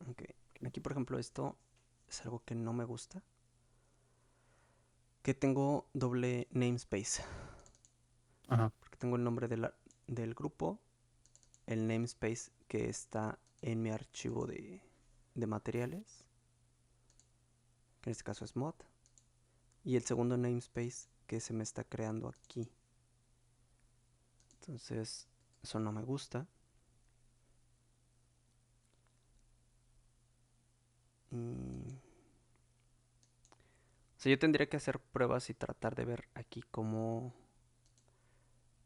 [SPEAKER 1] Ok. Aquí, por ejemplo, esto es algo que no me gusta. Que tengo doble namespace.
[SPEAKER 2] Ajá.
[SPEAKER 1] Porque tengo el nombre del grupo, el namespace que está en mi archivo de materiales, que en este caso es mod, y el segundo namespace que se me está creando aquí. Entonces, eso no me gusta. Y O sea, yo tendría que hacer pruebas y tratar de ver aquí cómo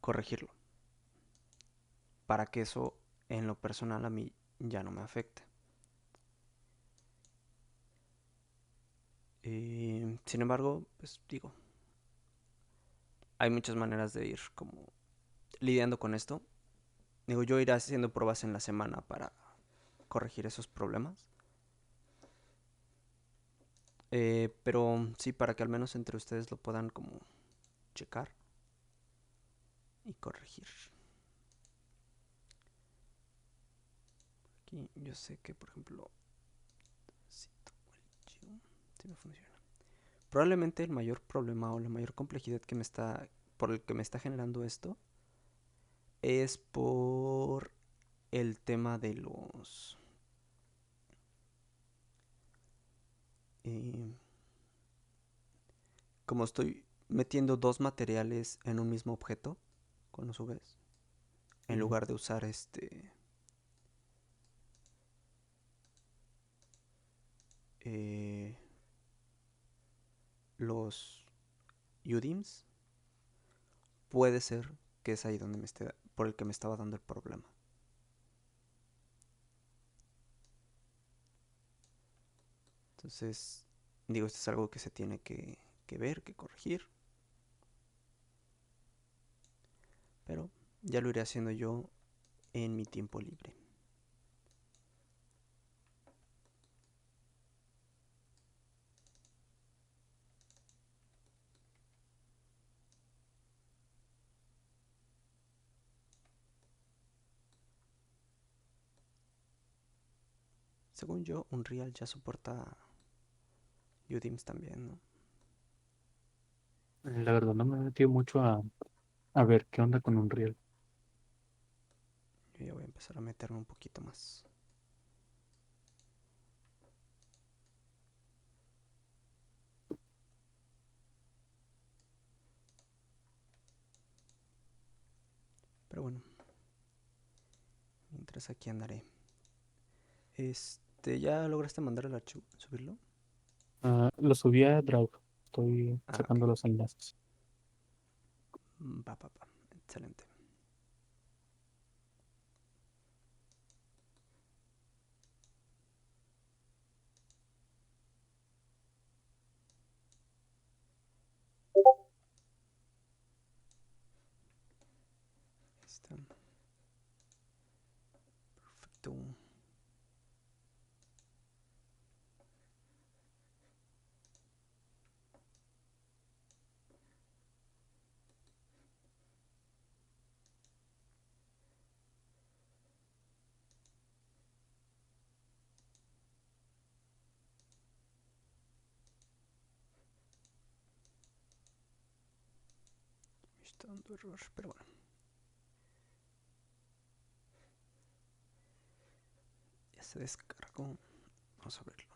[SPEAKER 1] corregirlo. Para que eso en lo personal a mí ya no me afecte. Sin embargo, pues digo, hay muchas maneras de ir como lidiando con esto. Digo, yo iré haciendo pruebas en la semana para corregir esos problemas. Pero sí, para que al menos entre ustedes lo puedan como checar y corregir. Aquí yo sé que, por ejemplo, si sí me funciona. Probablemente el mayor problema o la mayor complejidad que me está, por el que me está generando esto es por el tema de los... Eh, como estoy metiendo dos materiales en un mismo objeto con los UVs, en
[SPEAKER 2] Ujú.
[SPEAKER 1] lugar de usar eh, los UDIMs, puede ser que es ahí donde me esté, por el que me estaba dando el problema. Entonces, digo, esto es algo que se tiene que ver, que corregir, pero ya lo iré haciendo yo en mi tiempo libre. Según yo, Unreal ya soporta UDIMs también, ¿no?
[SPEAKER 2] La verdad no me he metido mucho a ver qué onda con Unreal.
[SPEAKER 1] Yo ya voy a empezar a meterme un poquito más. Pero bueno, mientras aquí andaré. ¿Ya lograste mandar el archivo? ¿Subirlo?
[SPEAKER 2] Lo subí a Drive. Estoy
[SPEAKER 1] Ah, ok.
[SPEAKER 2] sacando los enlaces.
[SPEAKER 1] Va, va, va. Excelente. Está perfecto. Me está dando error, pero bueno. Ya se descargó. Vamos a verlo.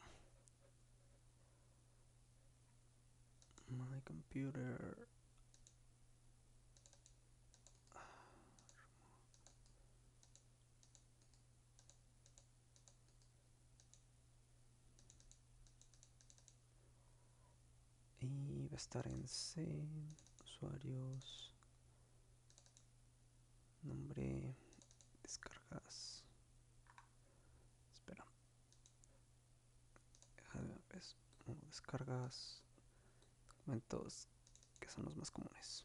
[SPEAKER 1] My computer. Y va a estar en C. Usuarios. Nombre. Descargas. Espera. Deja de ver. Descargas. Documentos. Que son los más comunes.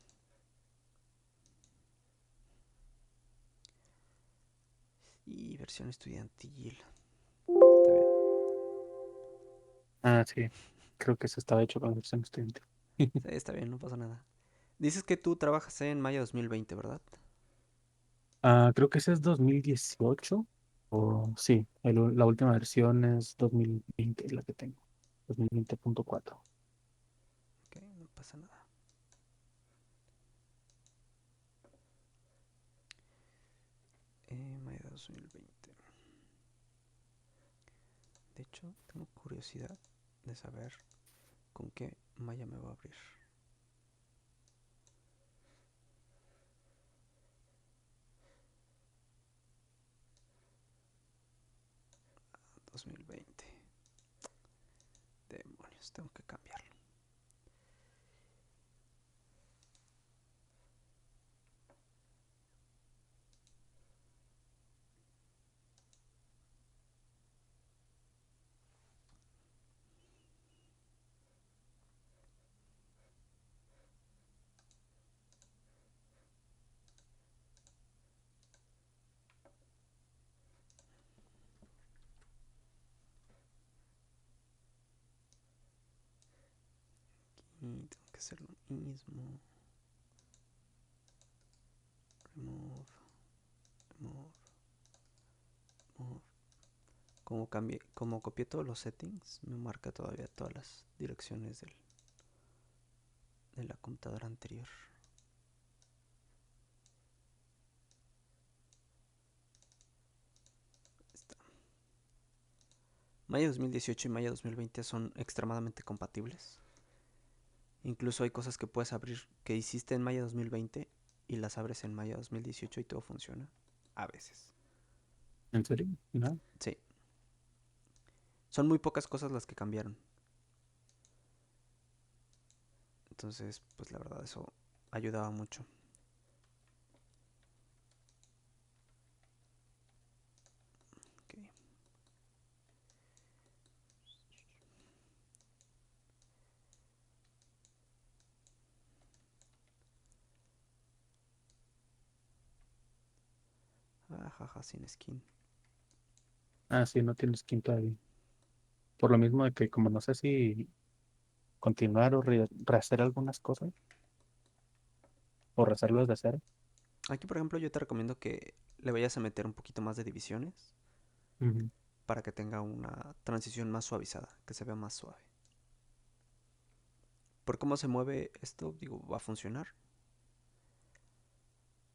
[SPEAKER 1] Y versión estudiantil. Está bien.
[SPEAKER 2] Ah, sí. Creo que eso estaba hecho con versión estudiante.
[SPEAKER 1] Sí, está bien, no pasa nada. Dices que tú trabajas en mayo 2020, ¿verdad?
[SPEAKER 2] Creo que ese es 2018. O sí, la última versión es 2020, la que tengo. 2020.4.
[SPEAKER 1] Ok, no pasa nada. Mayo 2020. De hecho, tengo curiosidad de saber con qué malla me va a abrir. 2020. Demonios, tengo que cambiarlo. hacer lo mismo. Remove, remove, remove. Como copié todos los settings, me marca todavía todas las direcciones de la computadora anterior. Está. Maya 2018 y Maya 2020 son extremadamente compatibles. Incluso hay cosas que puedes abrir que hiciste en Maya 2020 y las abres en Maya 2018 y todo funciona. A veces.
[SPEAKER 2] ¿En serio? ¿No?
[SPEAKER 1] Sí. Son muy pocas cosas las que cambiaron. Entonces, pues la verdad eso ayudaba mucho. Okay. Jaja, sin skin.
[SPEAKER 2] Ah, sí, no tienes skin todavía. Por lo mismo de que como no sé si continuar o rehacer algunas cosas o rehacerlas de cero.
[SPEAKER 1] Aquí, por ejemplo, yo te recomiendo que le vayas a meter un poquito más de divisiones
[SPEAKER 2] Ujú.
[SPEAKER 1] para que tenga una transición más suavizada, que se vea más suave. Por cómo se mueve esto, digo, va a funcionar.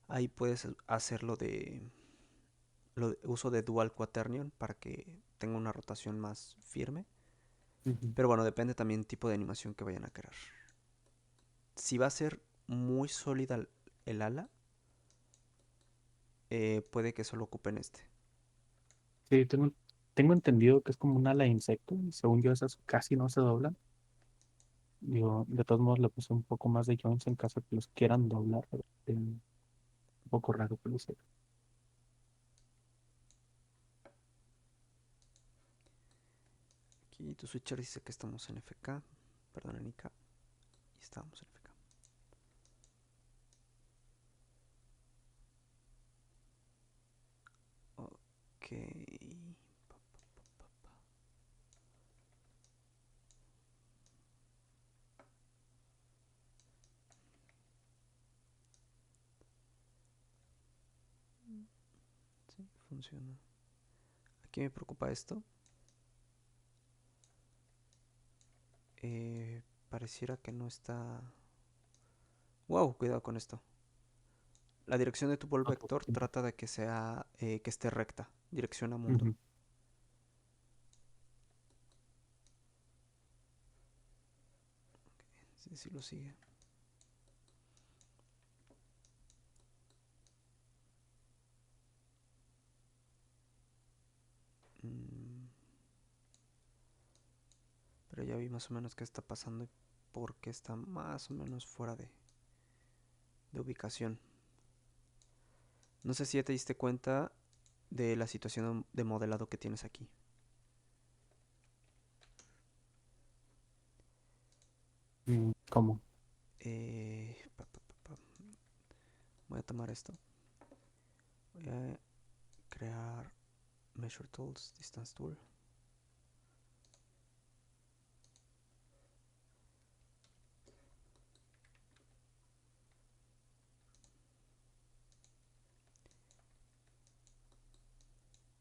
[SPEAKER 1] Ahí puedes hacerlo de uso de dual quaternion para que tenga una rotación más firme.
[SPEAKER 2] Ujú.
[SPEAKER 1] Pero bueno, depende también del tipo de animación que vayan a querer. Si va a ser muy sólida el ala, puede que solo ocupen este.
[SPEAKER 2] Sí, tengo entendido que es como un ala de insecto y según yo esas casi no se doblan. Digo, de todos modos le puse un poco más de joints en caso que los quieran doblar, pero un poco raro que lo hiciera.
[SPEAKER 1] Aquí tu switcher dice que estamos en FK, perdón, en IK, y estábamos en FK. Ok. Sí, funciona. Aquí me preocupa esto. Pareciera que no está... Wow, cuidado con esto. La dirección de tu ball
[SPEAKER 2] Ah, pues,
[SPEAKER 1] vector
[SPEAKER 2] sí.
[SPEAKER 1] trata de que sea que esté recta, dirección a mundo.
[SPEAKER 2] Ujú.
[SPEAKER 1] Sí, sí lo sigue. Mm, pero ya vi más o menos qué está pasando y por qué está más o menos fuera de ubicación. No sé si ya te diste cuenta de la situación de modelado que tienes aquí.
[SPEAKER 2] ¿Cómo?
[SPEAKER 1] Voy a tomar esto. Voy a crear Measure Tools, Distance Tool.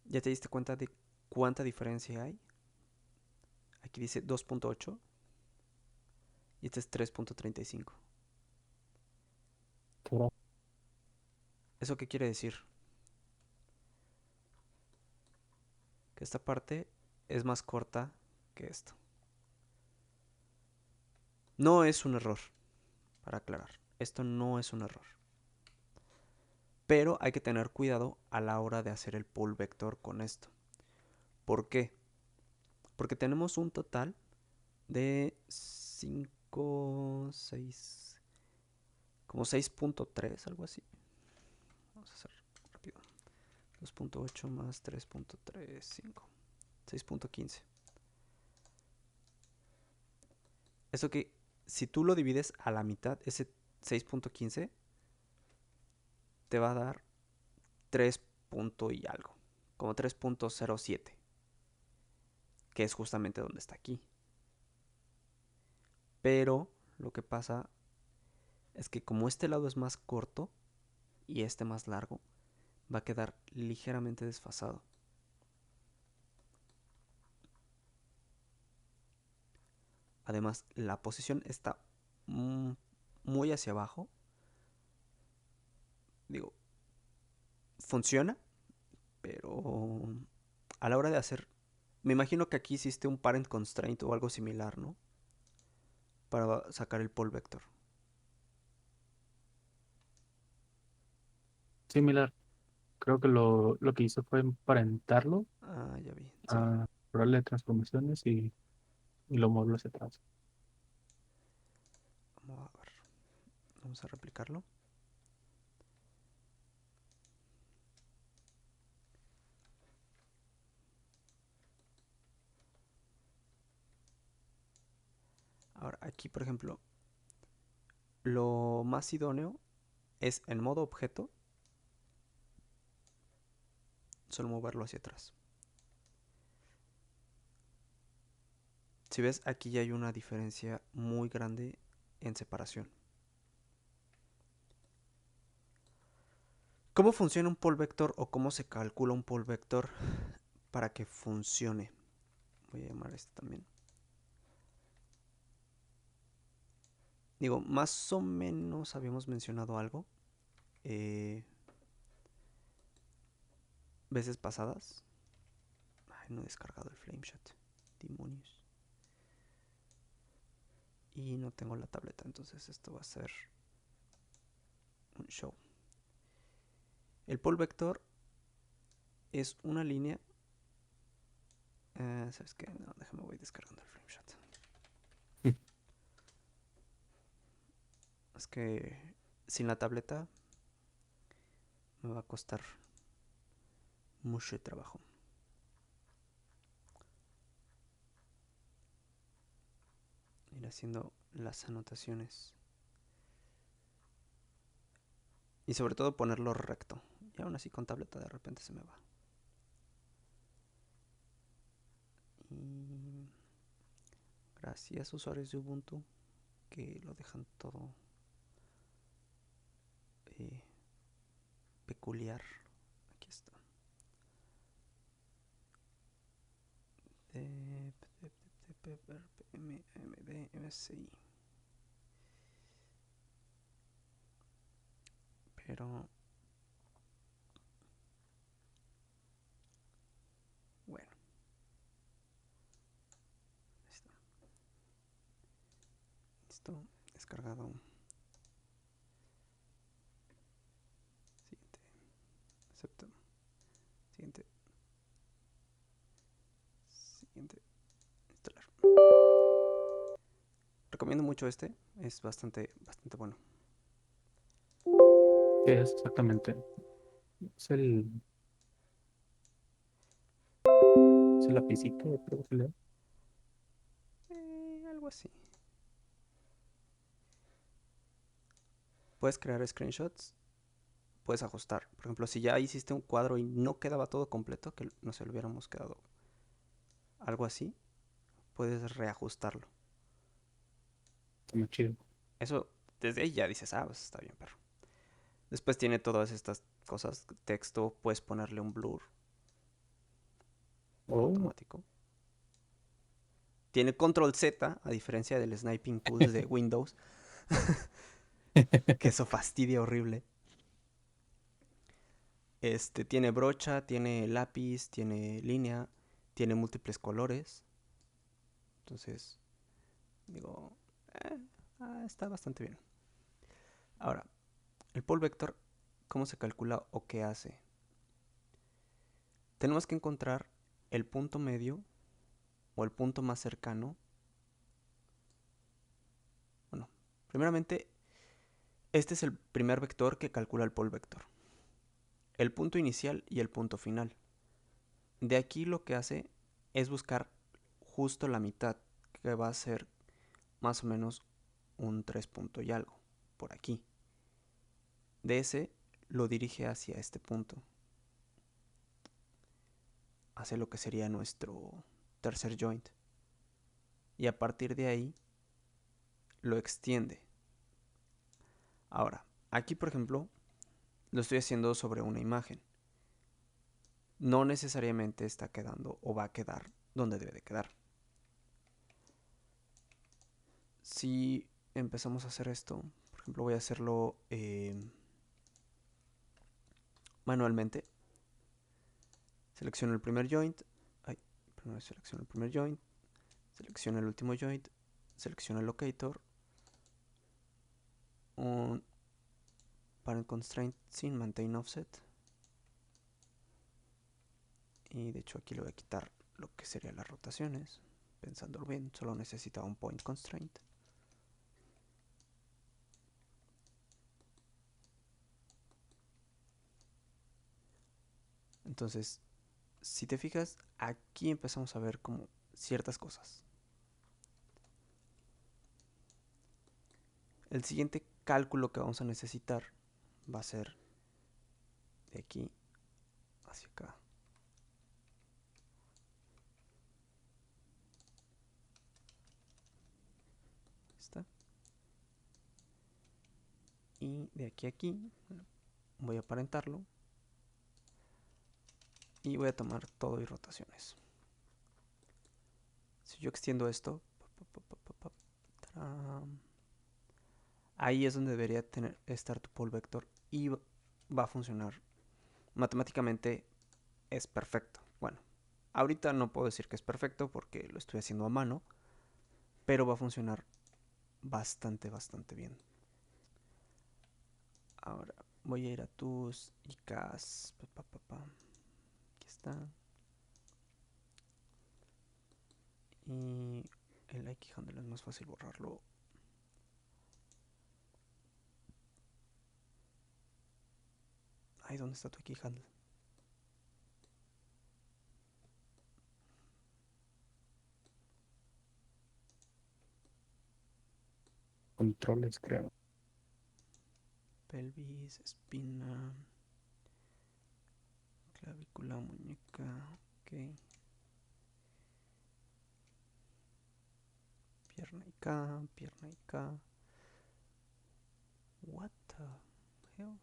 [SPEAKER 1] ¿Ya te diste cuenta de cuánta diferencia hay? Aquí dice 2.8 y este es 3.35.
[SPEAKER 2] ¿Qué era?
[SPEAKER 1] ¿Eso qué quiere decir? Que esta parte es más corta que esto. No es un error, para aclarar. Esto no es un error. Pero hay que tener cuidado a la hora de hacer el pull vector con esto. ¿Por qué? Porque tenemos un total de 5, 6, como 6.3, algo así. Vamos a hacer rápido. 2.8 más 3.35. 6.15. Eso que si tú lo divides a la mitad, ese 6.15 te va a dar 3 punto y algo. Como 3.07. Que es justamente donde está aquí. Pero lo que pasa es que como este lado es más corto y este más largo, va a quedar ligeramente desfasado. Además, la posición está muy hacia abajo. Digo, funciona, pero a la hora de hacer... Me imagino que aquí hiciste un parent constraint o algo similar, ¿no? Para sacar el pole vector.
[SPEAKER 2] Similar. Creo que lo que hice fue emparentarlo
[SPEAKER 1] Ah, ya vi, sí.
[SPEAKER 2] a probarle transformaciones y lo muevo hacia atrás.
[SPEAKER 1] Vamos a ver. Vamos a replicarlo. Ahora, aquí, por ejemplo, lo más idóneo es en modo objeto, solo moverlo hacia atrás. Si ves, aquí ya hay una diferencia muy grande en separación. ¿Cómo funciona un pole vector o cómo se calcula un pole vector para que funcione? Voy a llamar a este también. Digo, más o menos habíamos mencionado algo veces pasadas. Ay, no he descargado el Flameshot. Demonios. Y no tengo la tableta, entonces esto va a ser un show. El pole vector es una línea. ¿Sabes qué? No, déjame, voy descargando el Flameshot. Es que sin la tableta me va a costar mucho trabajo. Ir haciendo las anotaciones. Y sobre todo ponerlo recto. Y aún así con tableta de repente se me va. Y gracias usuarios de Ubuntu que lo dejan todo eh, peculiar. Aquí está. MSI. Pero bueno, listo. Listo. Descargado. Siguiente. Acepto. Siguiente. Siguiente. Instalar. Recomiendo mucho este. Es bastante bueno.
[SPEAKER 2] ¿Qué es exactamente? Es el lapicito, creo que se lee.
[SPEAKER 1] Algo así. Puedes crear screenshots. Puedes ajustar. Por ejemplo, si ya hiciste un cuadro y no quedaba todo completo, que no se lo hubiéramos quedado algo así, puedes reajustarlo.
[SPEAKER 2] Está muy chido.
[SPEAKER 1] Eso, desde ahí ya dices, pues está bien, perro. Después tiene todas estas cosas, texto, puedes ponerle un blur
[SPEAKER 2] Oh,
[SPEAKER 1] automático. Tiene control Z, a diferencia del sniping tools de Windows, que eso fastidia horrible. Tiene brocha, tiene lápiz, tiene línea, tiene múltiples colores. Entonces, digo, eh, está bastante bien. Ahora, el pole vector, ¿cómo se calcula o qué hace? Tenemos que encontrar el punto medio o el punto más cercano. Bueno, primeramente, este es el primer vector que calcula el pole vector. El punto inicial y el punto final. De aquí lo que hace es buscar justo la mitad, que va a ser más o menos un 3 punto y algo, por aquí. De ese lo dirige hacia este punto. Hace lo que sería nuestro tercer joint. Y a partir de ahí lo extiende. Ahora, aquí por ejemplo, lo estoy haciendo sobre una imagen. No necesariamente está quedando o va a quedar donde debe de quedar. Si empezamos a hacer esto, por ejemplo, voy a hacerlo manualmente. Selecciono el primer joint. Primero selecciono el primer joint. Selecciono el último joint. Selecciono el locator. Un parent constraint sin maintain offset. Y de hecho aquí le voy a quitar lo que serían las rotaciones. Pensándolo bien, solo necesitaba un point constraint. Entonces, si te fijas, aquí empezamos a ver como ciertas cosas. El siguiente cálculo que vamos a necesitar va a ser de aquí hacia acá. ¿Está? Y de aquí a aquí voy a aparentarlo. Y voy a tomar todo y rotaciones. Si yo extiendo esto, ahí es donde debería estar tu pole vector y va a funcionar. Matemáticamente es perfecto. Bueno, ahorita no puedo decir que es perfecto porque lo estoy haciendo a mano, pero va a funcionar bastante bien. Ahora voy a ir a tus ICAs. Aquí está. Y el Ike handle es más fácil borrarlo. Ay, ¿dónde está tu Ike handle?
[SPEAKER 2] Controles, creo.
[SPEAKER 1] Pelvis, espina, clavícula, muñeca. Ok. Pierna y acá, pierna y acá. What the hell?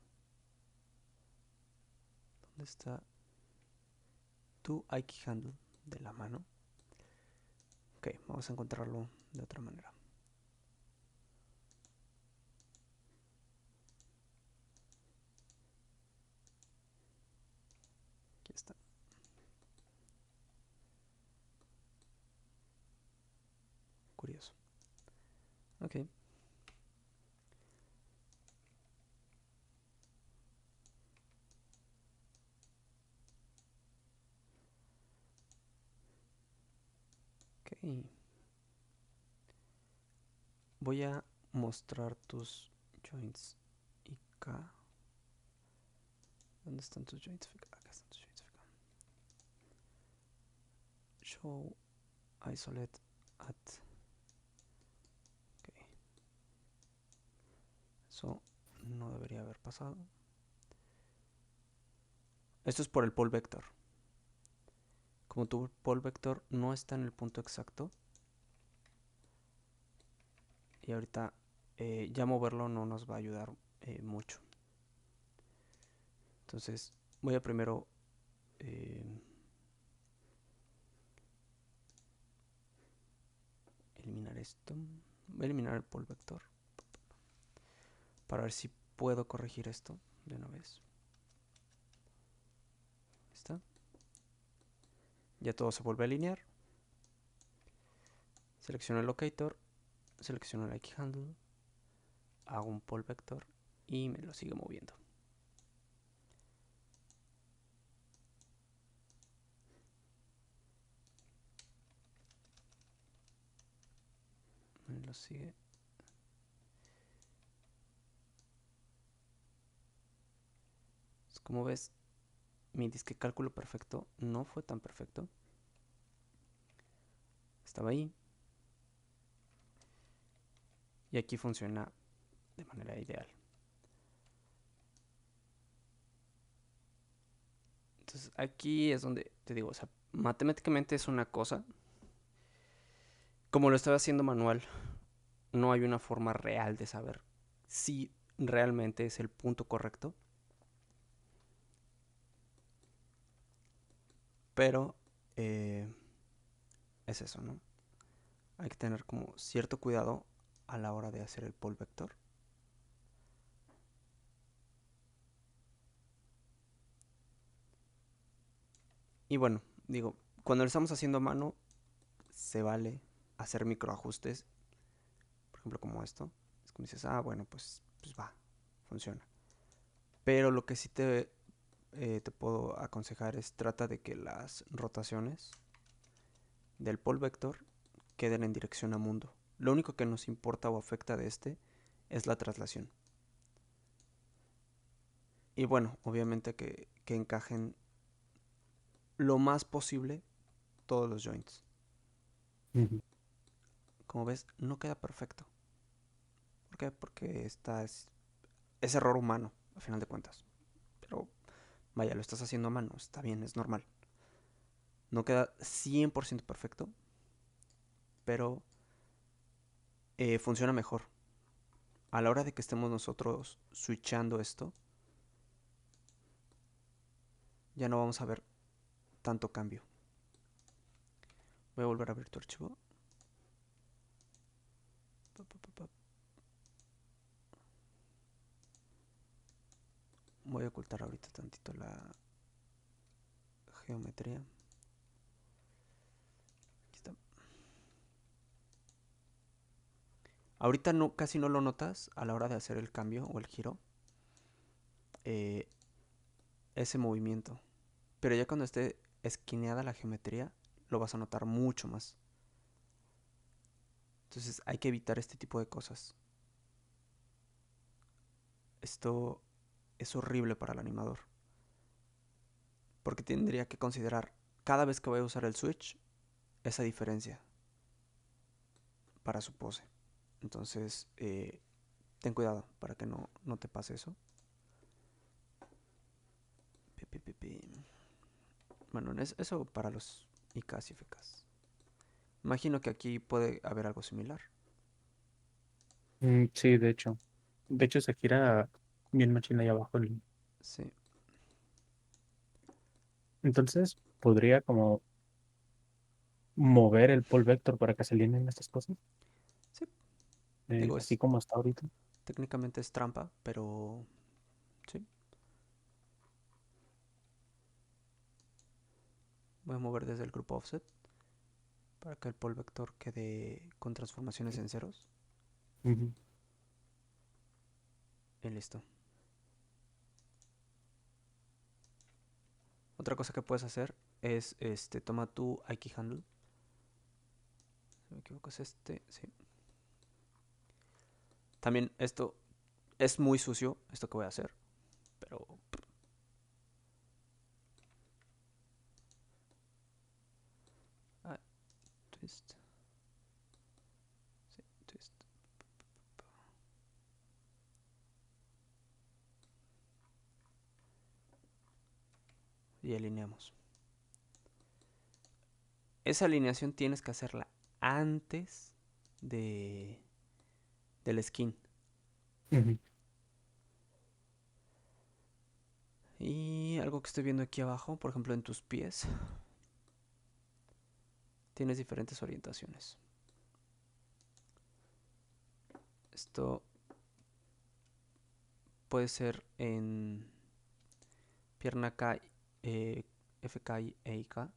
[SPEAKER 1] ¿Dónde está tu Ike handle de la mano? Ok, vamos a encontrarlo de otra manera. Aquí está. Curioso. Ok. Ok. Voy a mostrar tus joints IK. ¿Dónde están tus joints? Acá están tus joints. Show isolate at. Ok. Eso no debería haber pasado. Esto es por el pole vector. Como tu pole vector no está en el punto exacto. Y ahorita ya moverlo no nos va a ayudar mucho. Entonces voy a primero eliminar esto. Voy a eliminar el pole vector para ver si puedo corregir esto de una vez. ¿Está? Ya todo se vuelve a alinear. Selecciono el locator, selecciono el Ike handle, hago un pole vector y me lo sigue moviendo. Me lo sigue. Como ves, mi disque cálculo perfecto no fue tan perfecto. Estaba ahí. Y aquí funciona de manera ideal. Entonces aquí es donde te digo, o sea, matemáticamente es una cosa. Como lo estaba haciendo manual, no hay una forma real de saber si realmente es el punto correcto, pero eh, es eso, ¿no? Hay que tener como cierto cuidado a la hora de hacer el pole vector. Y bueno, digo, cuando lo estamos haciendo a mano, se vale hacer microajustes, por ejemplo como esto. Es como dices, ah, bueno, pues va, funciona. Pero lo que sí te puedo aconsejar es trata de que las rotaciones del pole vector queden en dirección a mundo. Lo único que nos importa o afecta de este es la traslación. Y bueno, obviamente que encajen lo más posible todos los joints.
[SPEAKER 2] Ujú.
[SPEAKER 1] Como ves, no queda perfecto. ¿Por qué? Porque es error humano, a final de cuentas. Pero vaya, lo estás haciendo a mano, está bien, es normal. No queda 100% perfecto, pero funciona mejor. A la hora de que estemos nosotros switchando esto, ya no vamos a ver tanto cambio. Voy a volver a abrir tu archivo. Voy a ocultar ahorita tantito la geometría. Aquí está. Ahorita no, casi no lo notas a la hora de hacer el cambio o el giro. eh, Ese movimiento. Pero ya cuando esté esquineada la geometría, lo vas a notar mucho más. Entonces hay que evitar este tipo de cosas. Esto es horrible para el animador. Porque tendría que considerar cada vez que voy a usar el switch esa diferencia para su pose. Entonces, ten cuidado para que no te pase eso. Bueno, eso para los IKs y FKs. Imagino que aquí puede haber algo similar.
[SPEAKER 2] Sí, de hecho. De hecho, se gira bien machina ahí abajo.
[SPEAKER 1] Sí,
[SPEAKER 2] Entonces, podría como mover el pole vector para que se alineen estas cosas,
[SPEAKER 1] sí. Digo,
[SPEAKER 2] así como está ahorita.
[SPEAKER 1] técnicamente es trampa, pero sí. Voy a mover desde el grupo offset para que el pole vector quede con transformaciones en ceros.
[SPEAKER 2] Ujú.
[SPEAKER 1] Y listo. Otra cosa que puedes hacer es, toma tu Aiki handle. Si no me equivoco es este, sí. También esto es muy sucio, esto que voy a hacer, pero... Ah, twist, sí, twist. Y alineamos. Esa alineación tienes que hacerla antes de, del skin.
[SPEAKER 2] Ujú.
[SPEAKER 1] Y algo que estoy viendo aquí abajo, por ejemplo en tus pies, tienes diferentes orientaciones. Esto puede ser en pierna K, FK y EIK.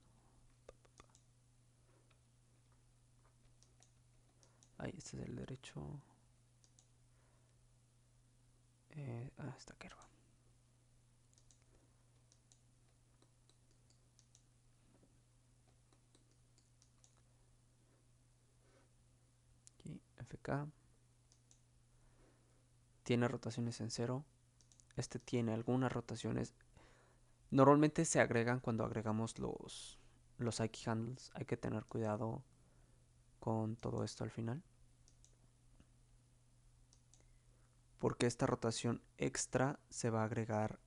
[SPEAKER 1] Ahí, este es el derecho. Esta curva. Aquí, FK. Tiene rotaciones en cero. Este tiene algunas rotaciones. Normalmente se agregan cuando agregamos los Aiki handles. Hay que tener cuidado con todo esto al final. Porque esta rotación extra se va a agregar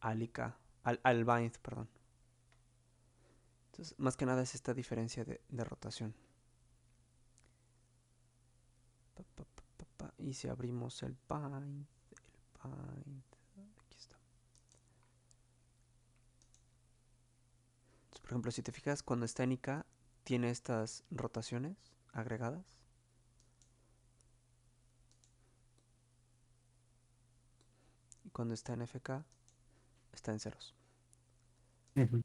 [SPEAKER 1] al IK, al bind, perdón. Entonces, más que nada es esta diferencia de rotación. Y si abrimos el Paint, aquí está. Entonces, por ejemplo, si te fijas, cuando está en IK, tiene estas rotaciones agregadas. Y cuando está en FK, está en ceros.
[SPEAKER 2] Ujú.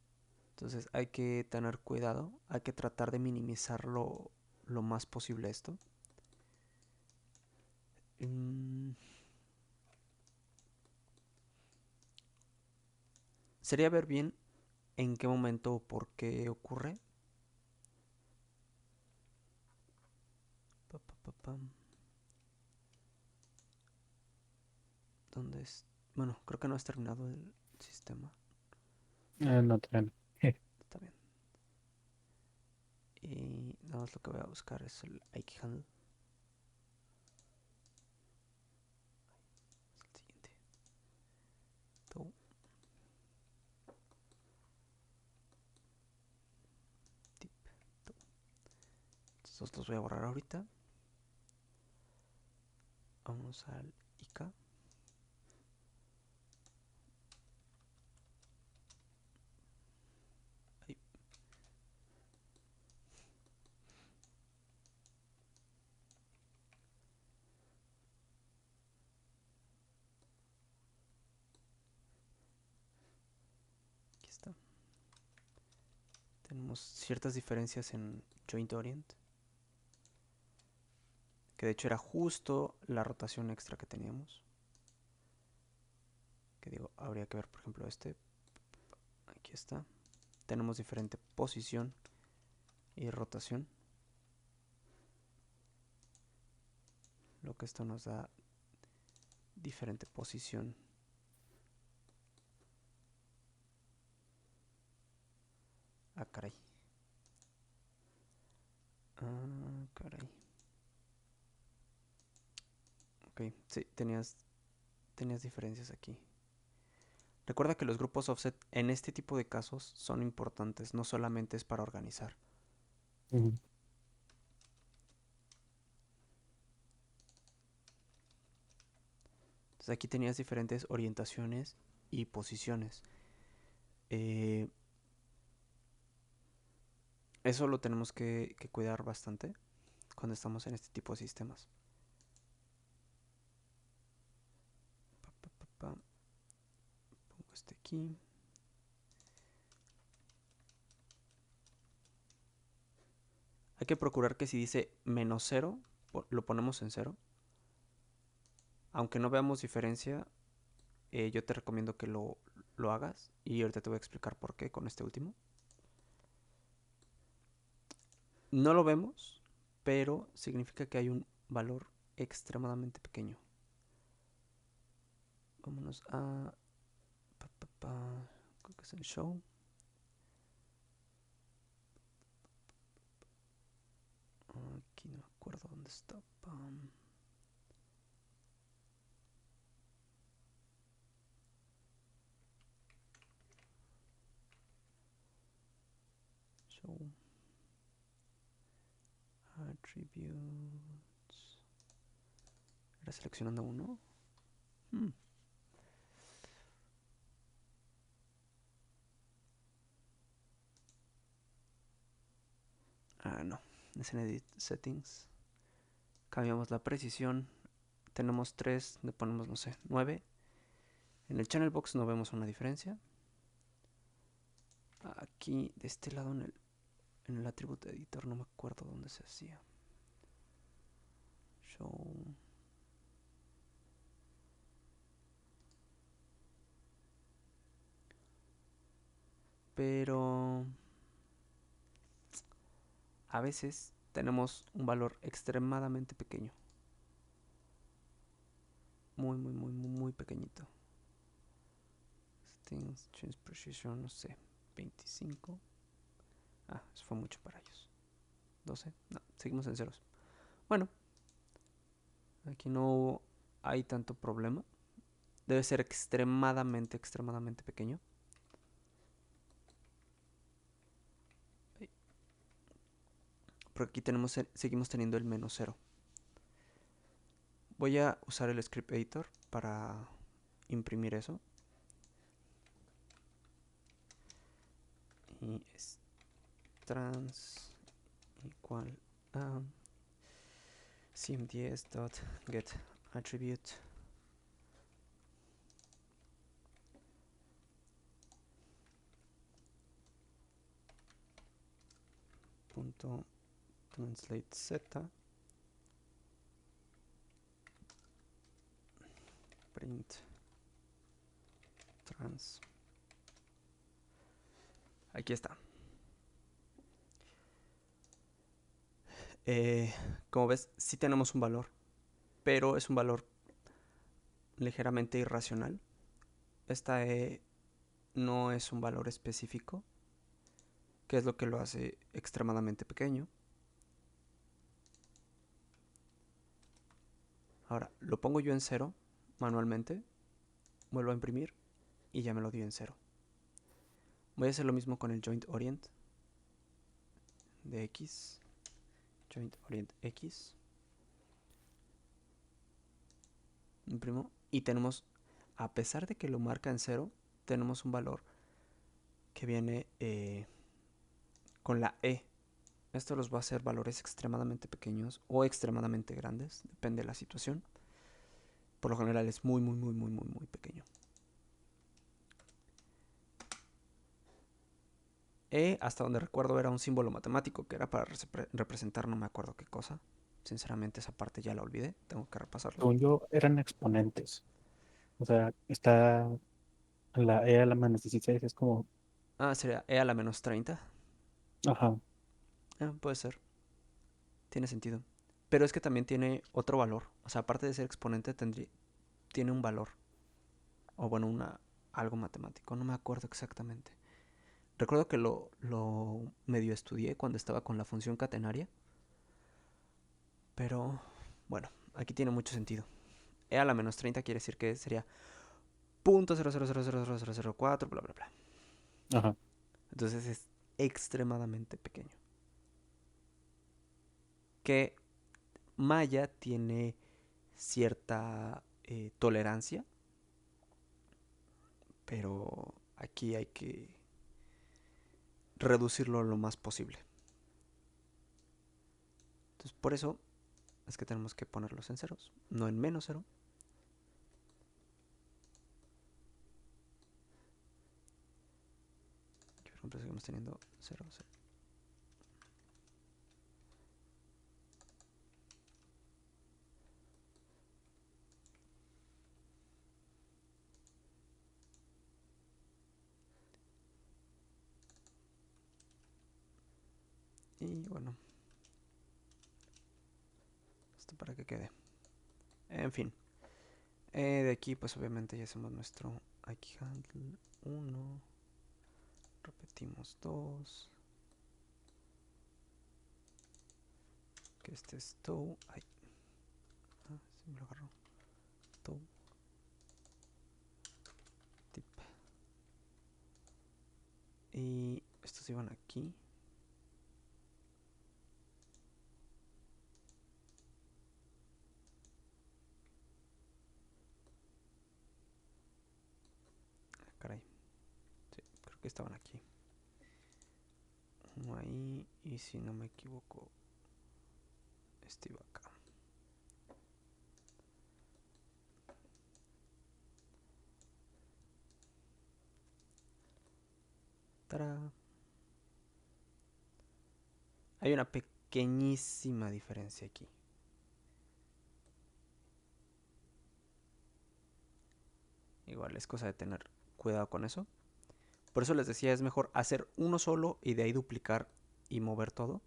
[SPEAKER 1] Entonces hay que tener cuidado, hay que tratar de minimizar lo más posible esto. Sería ver bien en qué momento o por qué ocurre. ¿Dónde es? Bueno, creo que no has terminado el sistema.
[SPEAKER 2] No, todavía no.
[SPEAKER 1] Está bien. Y nada más lo que voy a buscar es el Ike handle. Es el siguiente. Tow. Tip. Tow. Estos los voy a borrar ahorita. Vamos al IK. Ahí. Aquí está. Tenemos ciertas diferencias en Joint Orient. Que de hecho era justo la rotación extra que teníamos. Que digo, habría que ver, por ejemplo, este. Aquí está. Tenemos diferente posición y rotación. Lo que esto nos da diferente posición. Ah, caray. Ah, caray. Ok, sí, tenías diferencias aquí. Recuerda que los grupos offset en este tipo de casos son importantes, no solamente es para organizar.
[SPEAKER 2] Ujú.
[SPEAKER 1] Entonces aquí tenías diferentes orientaciones y posiciones. Eh, Eso lo tenemos que cuidar bastante cuando estamos en este tipo de sistemas. Pongo este aquí. Hay que procurar que si dice menos cero, lo ponemos en cero. Aunque no veamos diferencia, yo te recomiendo que lo hagas. Y ahorita te voy a explicar por qué con este último. No lo vemos, pero significa que hay un valor extremadamente pequeño. Vámonos a... creo que es el show. Aquí no me acuerdo dónde está. Show attributes. ¿Era seleccionando uno? Hmm. Ah, no. Es en Edit Settings. Cambiamos la precisión. Tenemos 3, le ponemos, no sé, 9. En el Channel Box no vemos una diferencia. Aquí, de este lado, en el Attribute Editor, no me acuerdo dónde se hacía. Show. Pero a veces tenemos un valor extremadamente pequeño. Muy, muy, muy, muy, muy pequeñito. Things, change precision, no sé, 25. Ah, eso fue mucho para ellos. 12. No, seguimos en ceros. Bueno, aquí no hay tanto problema. Debe ser extremadamente, extremadamente pequeño. Porque aquí seguimos teniendo el menos cero. Voy a usar el script editor para imprimir eso. Y es trans igual a cmds.getAttribute punto translate z print trans. Aquí está. Como ves, sí tenemos un valor, pero es un valor ligeramente irracional. Esta no es un valor específico, que es lo que lo hace extremadamente pequeño. Ahora, lo pongo yo en 0 manualmente, vuelvo a imprimir y ya me lo dio en 0. Voy a hacer lo mismo con el joint orient de x, joint orient x, imprimo y tenemos, a pesar de que lo marca en 0, tenemos un valor que viene con la e. Esto los va a hacer valores extremadamente pequeños o extremadamente grandes, depende de la situación. Por lo general es muy, muy, muy, muy, muy, muy pequeño. E, hasta donde recuerdo, era un símbolo matemático que era para representar no me acuerdo qué cosa. Sinceramente esa parte ya la olvidé, tengo que repasarlo.
[SPEAKER 2] Según yo, eran exponentes. O sea, está la E a la menos 16, es como,
[SPEAKER 1] Ah, sería E a la menos 30.
[SPEAKER 2] ajá,
[SPEAKER 1] Puede ser, tiene sentido. Pero es que también tiene otro valor. O sea, aparte de ser exponente, tiene un valor. O bueno, algo matemático, no me acuerdo exactamente. Recuerdo que lo medio estudié cuando estaba con la función catenaria. Pero bueno, aquí tiene mucho sentido. E a la menos 30 quiere decir que sería .0000004, bla, bla, bla.
[SPEAKER 2] ajá.
[SPEAKER 1] Entonces es extremadamente pequeño. Que Maya tiene cierta tolerancia, pero aquí hay que reducirlo lo más posible. Entonces por eso es que tenemos que ponerlos en ceros, no en menos 0. Por ejemplo, seguimos teniendo 0, 0. Y bueno, esto para que quede. En fin. De aquí pues obviamente ya hacemos nuestro aquí handle 1. Repetimos 2. Que este es tow. Ay, se me lo agarró. Tow. Tip. Y estos iban aquí. Caray. Sí, creo que estaban aquí. Uno ahí. Y si no me equivoco, este iba acá. ¡Tará! Hay una pequeñísima diferencia aquí. Igual es cosa de tener cuidado con eso. Por eso les decía, es mejor hacer uno solo y de ahí duplicar y mover todo.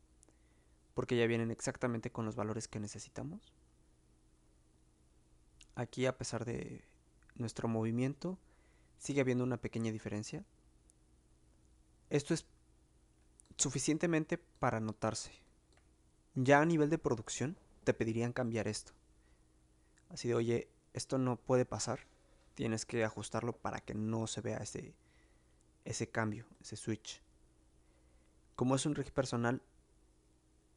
[SPEAKER 1] Porque ya vienen exactamente con los valores que necesitamos. Aquí, a pesar de nuestro movimiento, sigue habiendo una pequeña diferencia. Esto es suficientemente para notarse. Ya a nivel de producción, te pedirían cambiar esto. Así de, oye, esto no puede pasar. Tienes que ajustarlo para que no se vea ese cambio, ese switch. Como es un rig personal,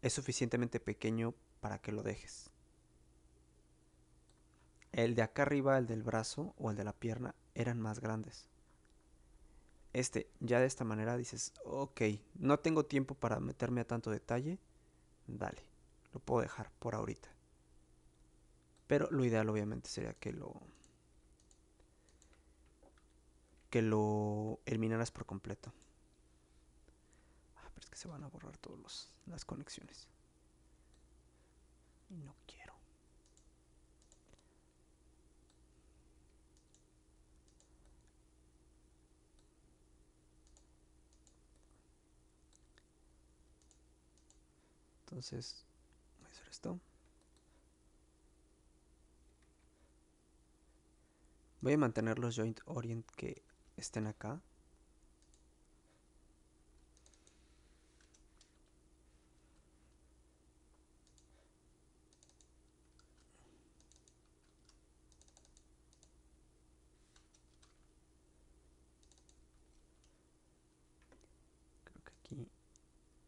[SPEAKER 1] es suficientemente pequeño para que lo dejes. El de acá arriba, el del brazo o el de la pierna, eran más grandes. Ya de esta manera dices, ok, no tengo tiempo para meterme a tanto detalle, dale, lo puedo dejar por ahorita. Pero lo ideal obviamente sería que lo eliminaras por completo. Pero es que se van a borrar todas las conexiones. Y no quiero. Entonces, voy a hacer esto. Voy a mantener los joint orient que estén acá. Creo que aquí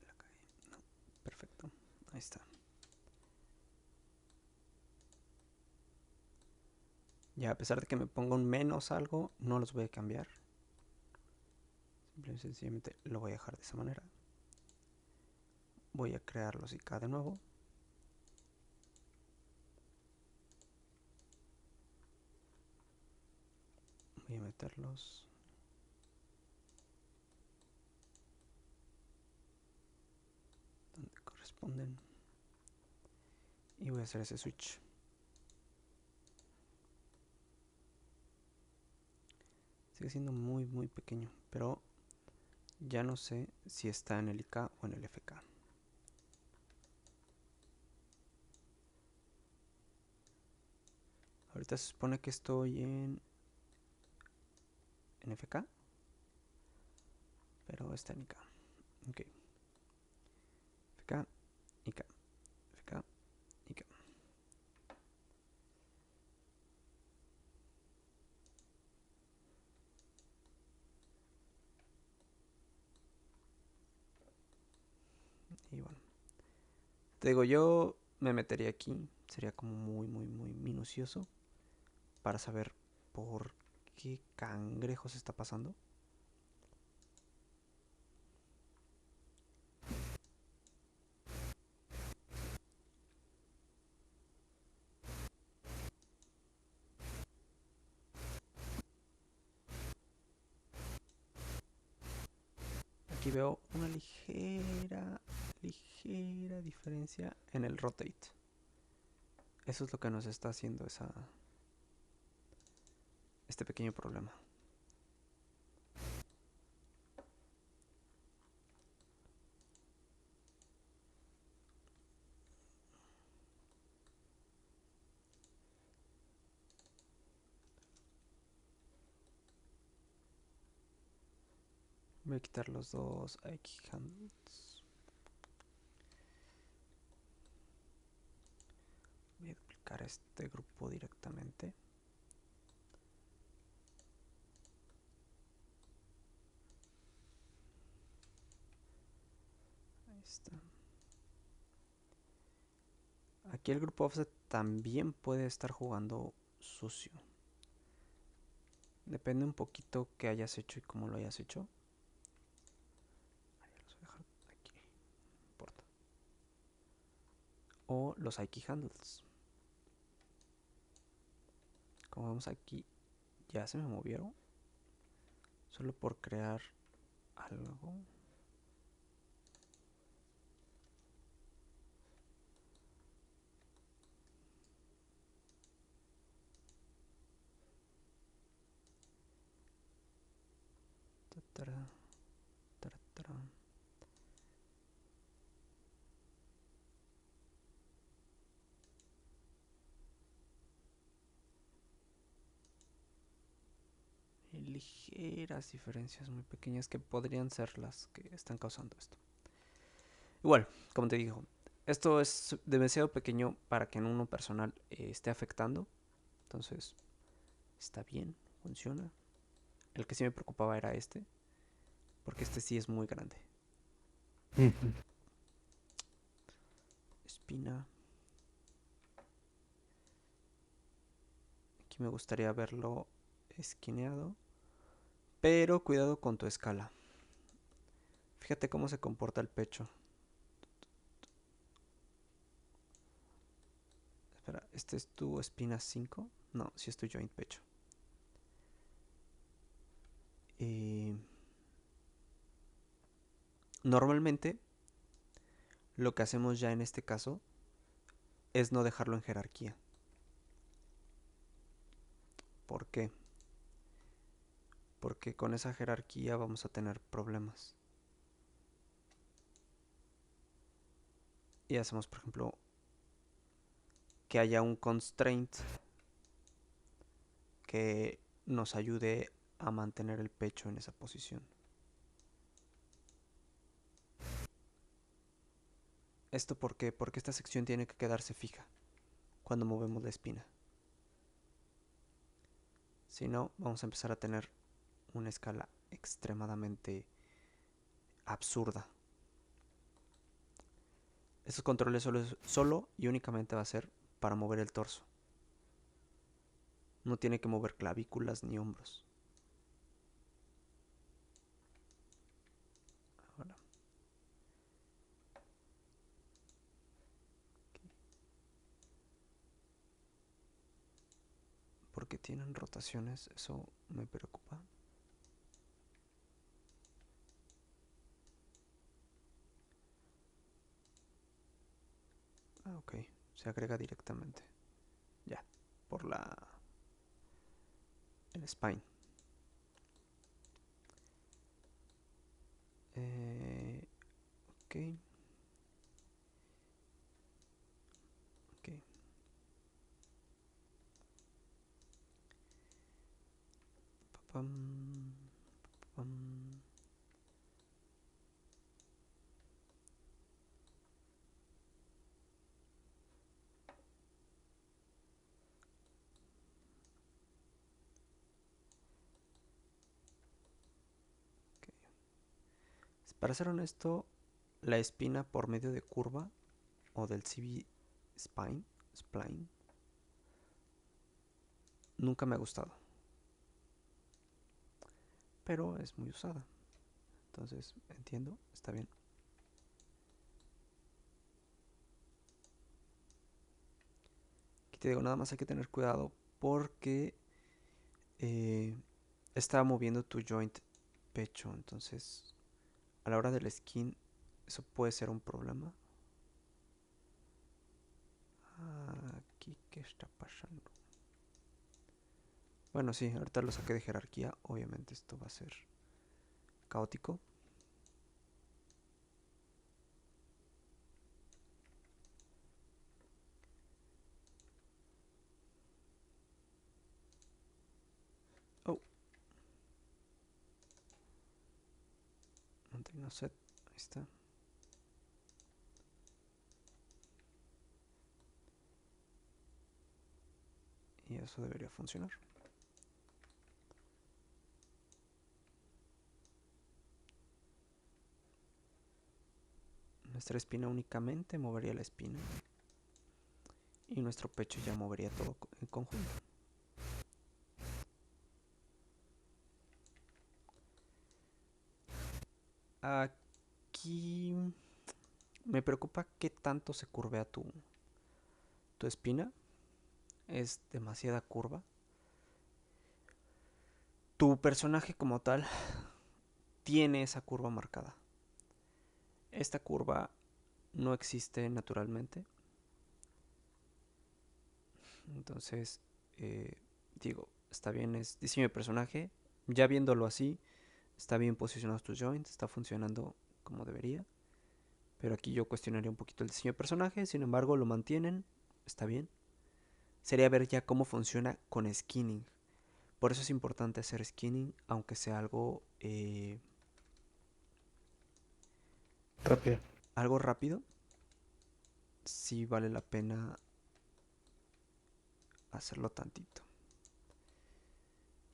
[SPEAKER 1] la caí. No, perfecto. Ahí está. Ya a pesar de que me ponga un menos algo, no los voy a cambiar. Simple y sencillamente lo voy a dejar de esa manera. Voy a crear los IK de nuevo. Voy a meterlos donde corresponden. Y voy a hacer ese switch. Sigue siendo muy muy pequeño, pero ya no sé si está en el IK o en el FK. Ahorita se supone que estoy en FK, pero está en IK. Ok. FK, IK, FK, IK. Y bueno, te digo, yo me metería aquí. Sería como muy, muy, muy minucioso para saber por qué cangrejo se está pasando. Aquí veo una ligera diferencia en el rotate. Eso es lo que nos está haciendo este pequeño problema. Voy a quitar los dos X handles. Voy a duplicar este grupo directamente. Ahí está. Aquí el grupo offset también puede estar jugando sucio. Depende un poquito qué hayas hecho y cómo lo hayas hecho. Ahí los voy a dejar aquí, no importa. O los IK handles. Como vemos aquí, ya se me movieron. Solo por crear algo. Tatara, taratara. Hay ligeras diferencias muy pequeñas que podrían ser las que están causando esto. Igual, como te digo, esto es demasiado pequeño para que en uno personal esté afectando. Entonces, está bien, funciona. El que sí me preocupaba era este, porque este sí es muy grande. Espina. Aquí me gustaría verlo esquineado. Pero cuidado con tu escala. Fíjate cómo se comporta el pecho. Espera, ¿este es tu espina 5? No, si es tu joint pecho. Y normalmente lo que hacemos ya en este caso es no dejarlo en jerarquía. ¿Por qué? Porque con esa jerarquía vamos a tener problemas. Y hacemos, por ejemplo, que haya un constraint que nos ayude a mantener el pecho en esa posición. ¿Esto por qué? Porque esta sección tiene que quedarse fija cuando movemos la espina. Si no, vamos a empezar a tener una escala extremadamente absurda. Estos controles solo y únicamente va a ser para mover el torso. No tiene que mover clavículas ni hombros. Ahora, porque tienen rotaciones, eso me preocupa. Ah, ok, se agrega directamente. Ya, por el spine. Ok, ok. Pam, pam. Ok. Para ser honesto, la espina por medio de curva o del CV spline, nunca me ha gustado, pero es muy usada. Entonces, entiendo, está bien. Aquí te digo, nada más hay que tener cuidado porque eh, está moviendo tu joint pecho. Entonces, a la hora del skin, eso puede ser un problema. Aquí, ¿qué está pasando? Bueno, sí, ahorita lo saqué de jerarquía. Obviamente esto va a ser caótico. Oh, mantengo set. Ahí está. Y eso debería funcionar. Nuestra espina únicamente movería la espina. Y nuestro pecho ya movería todo en conjunto. Aquí me preocupa qué tanto se curvea tu espina. Es demasiada curva. Tu personaje como tal tiene esa curva marcada. Esta curva no existe naturalmente. Entonces, eh, digo, está bien, es diseño de personaje. Ya viéndolo así, está bien posicionados tus joints, está funcionando como debería. Pero aquí yo cuestionaría un poquito el diseño de personaje. Sin embargo, lo mantienen, está bien. Sería ver ya cómo funciona con skinning. Por eso es importante hacer skinning, aunque sea
[SPEAKER 2] Rápido.
[SPEAKER 1] algo rápido. Sí vale la pena hacerlo tantito.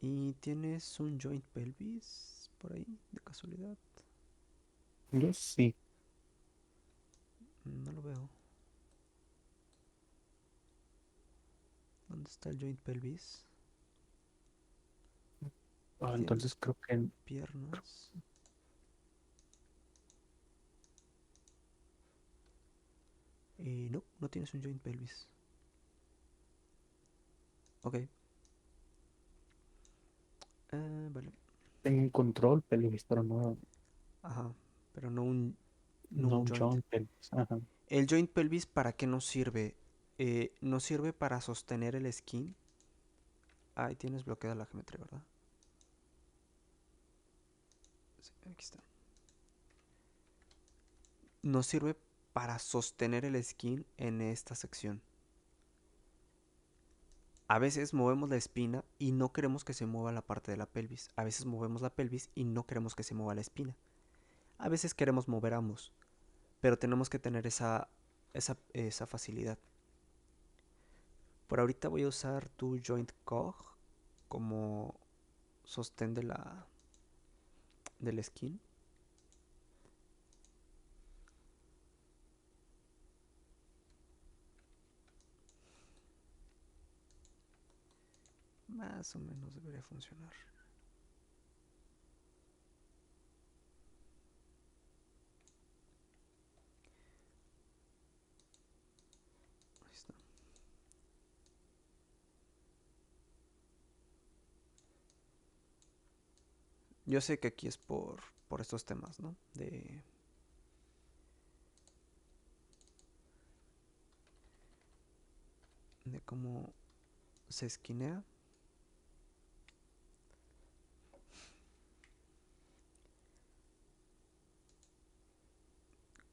[SPEAKER 1] ¿Y tienes un joint pelvis por ahí, de casualidad?
[SPEAKER 2] Yo sí.
[SPEAKER 1] No lo veo. ¿Dónde está el joint pelvis? Tiene
[SPEAKER 2] Entonces creo que
[SPEAKER 1] piernas. Y no, no tienes un joint pelvis. Ok. Vale.
[SPEAKER 2] tengo un control pelvis, pero no,
[SPEAKER 1] Ajá. Pero no un, no
[SPEAKER 2] no
[SPEAKER 1] un
[SPEAKER 2] un
[SPEAKER 1] joint.
[SPEAKER 2] joint pelvis. Ajá.
[SPEAKER 1] El joint pelvis, ¿para qué nos sirve? Nos sirve para sostener el skin. Ahí tienes bloqueada la geometría, ¿verdad? Sí, aquí está. Nos sirve para sostener el skin en esta sección. A veces movemos la espina y no queremos que se mueva la parte de la pelvis. A veces movemos la pelvis y no queremos que se mueva la espina. A veces queremos mover ambos, pero tenemos que tener esa facilidad. Por ahorita voy a usar tu joint cog como sostén del skin. Más o menos debería funcionar. Ahí está. Yo sé que aquí es por estos temas, ¿no? De cómo se esquinea.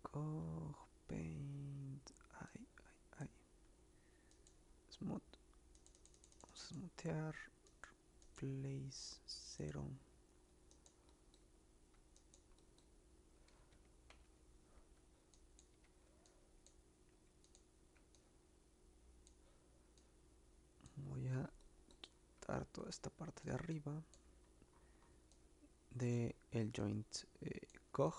[SPEAKER 1] Cog, paint. Ay, ay, ay. Smooth. Vamos a smoothear. Place 0. Voy a quitar toda esta parte de arriba de el joint cog.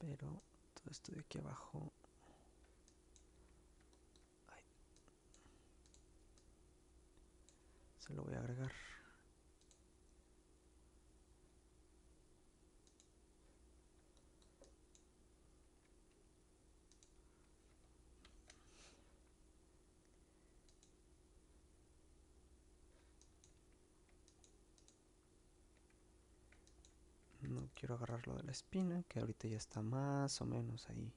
[SPEAKER 1] Pero todo esto de aquí abajo, ay, se lo voy a agregar. No quiero agarrar lo de la espina, que ahorita ya está más o menos ahí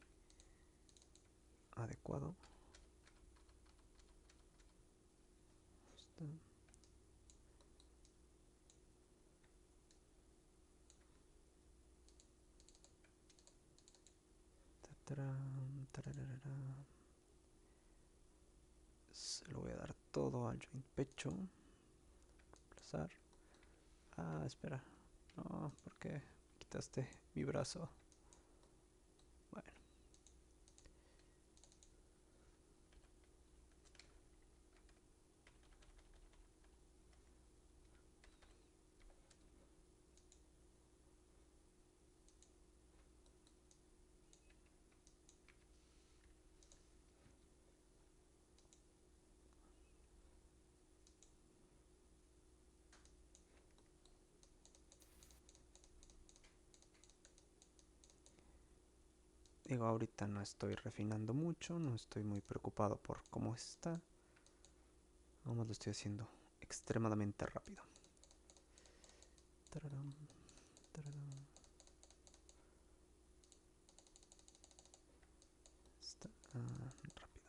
[SPEAKER 1] adecuado. Está. Se lo voy a dar todo al joint pecho. Desplazar. Ah, espera. No, porque quitaste mi brazo. Bueno, digo, ahorita no estoy refinando mucho, no estoy muy preocupado por cómo está. Vamos, lo estoy haciendo extremadamente rápido. Tararam, tararam. Está rápido.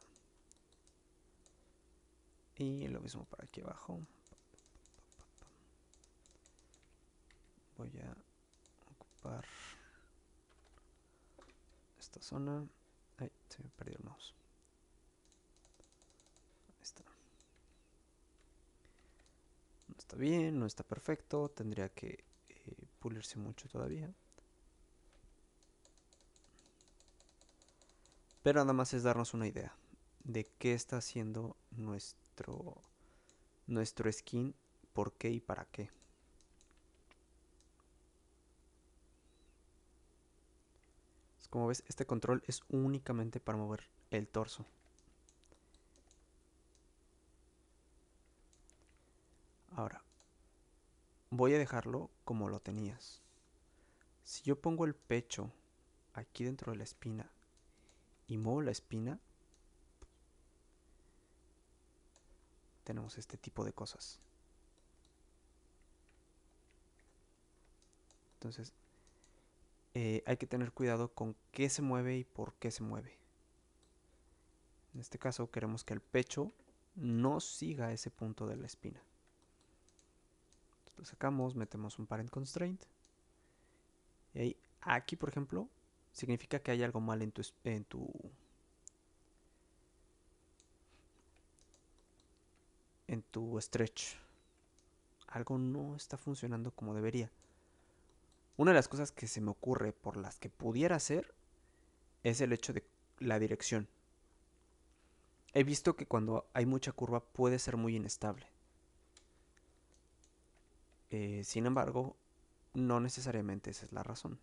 [SPEAKER 1] Y lo mismo para aquí abajo. Voy a ocupar esta zona. Ay, se me perdió el mouse. Ahí está. No está bien, no está perfecto. Tendría que pulirse mucho todavía. Pero nada más es darnos una idea de qué está haciendo nuestro skin, por qué y para qué. Como ves, este control es únicamente para mover el torso. Ahora, voy a dejarlo como lo tenías. Si yo pongo el pecho aquí dentro de la espina y muevo la espina, tenemos este tipo de cosas. Entonces, hay que tener cuidado con qué se mueve y por qué se mueve. En este caso queremos que el pecho no siga ese punto de la espina. Entonces lo sacamos, metemos un parent constraint. Y ahí, aquí por ejemplo, significa que hay algo mal en tu stretch. Algo no está funcionando como debería. Una de las cosas que se me ocurre por las que pudiera ser es el hecho de la dirección. He visto que cuando hay mucha curva puede ser muy inestable. Sin embargo, no necesariamente esa es la razón.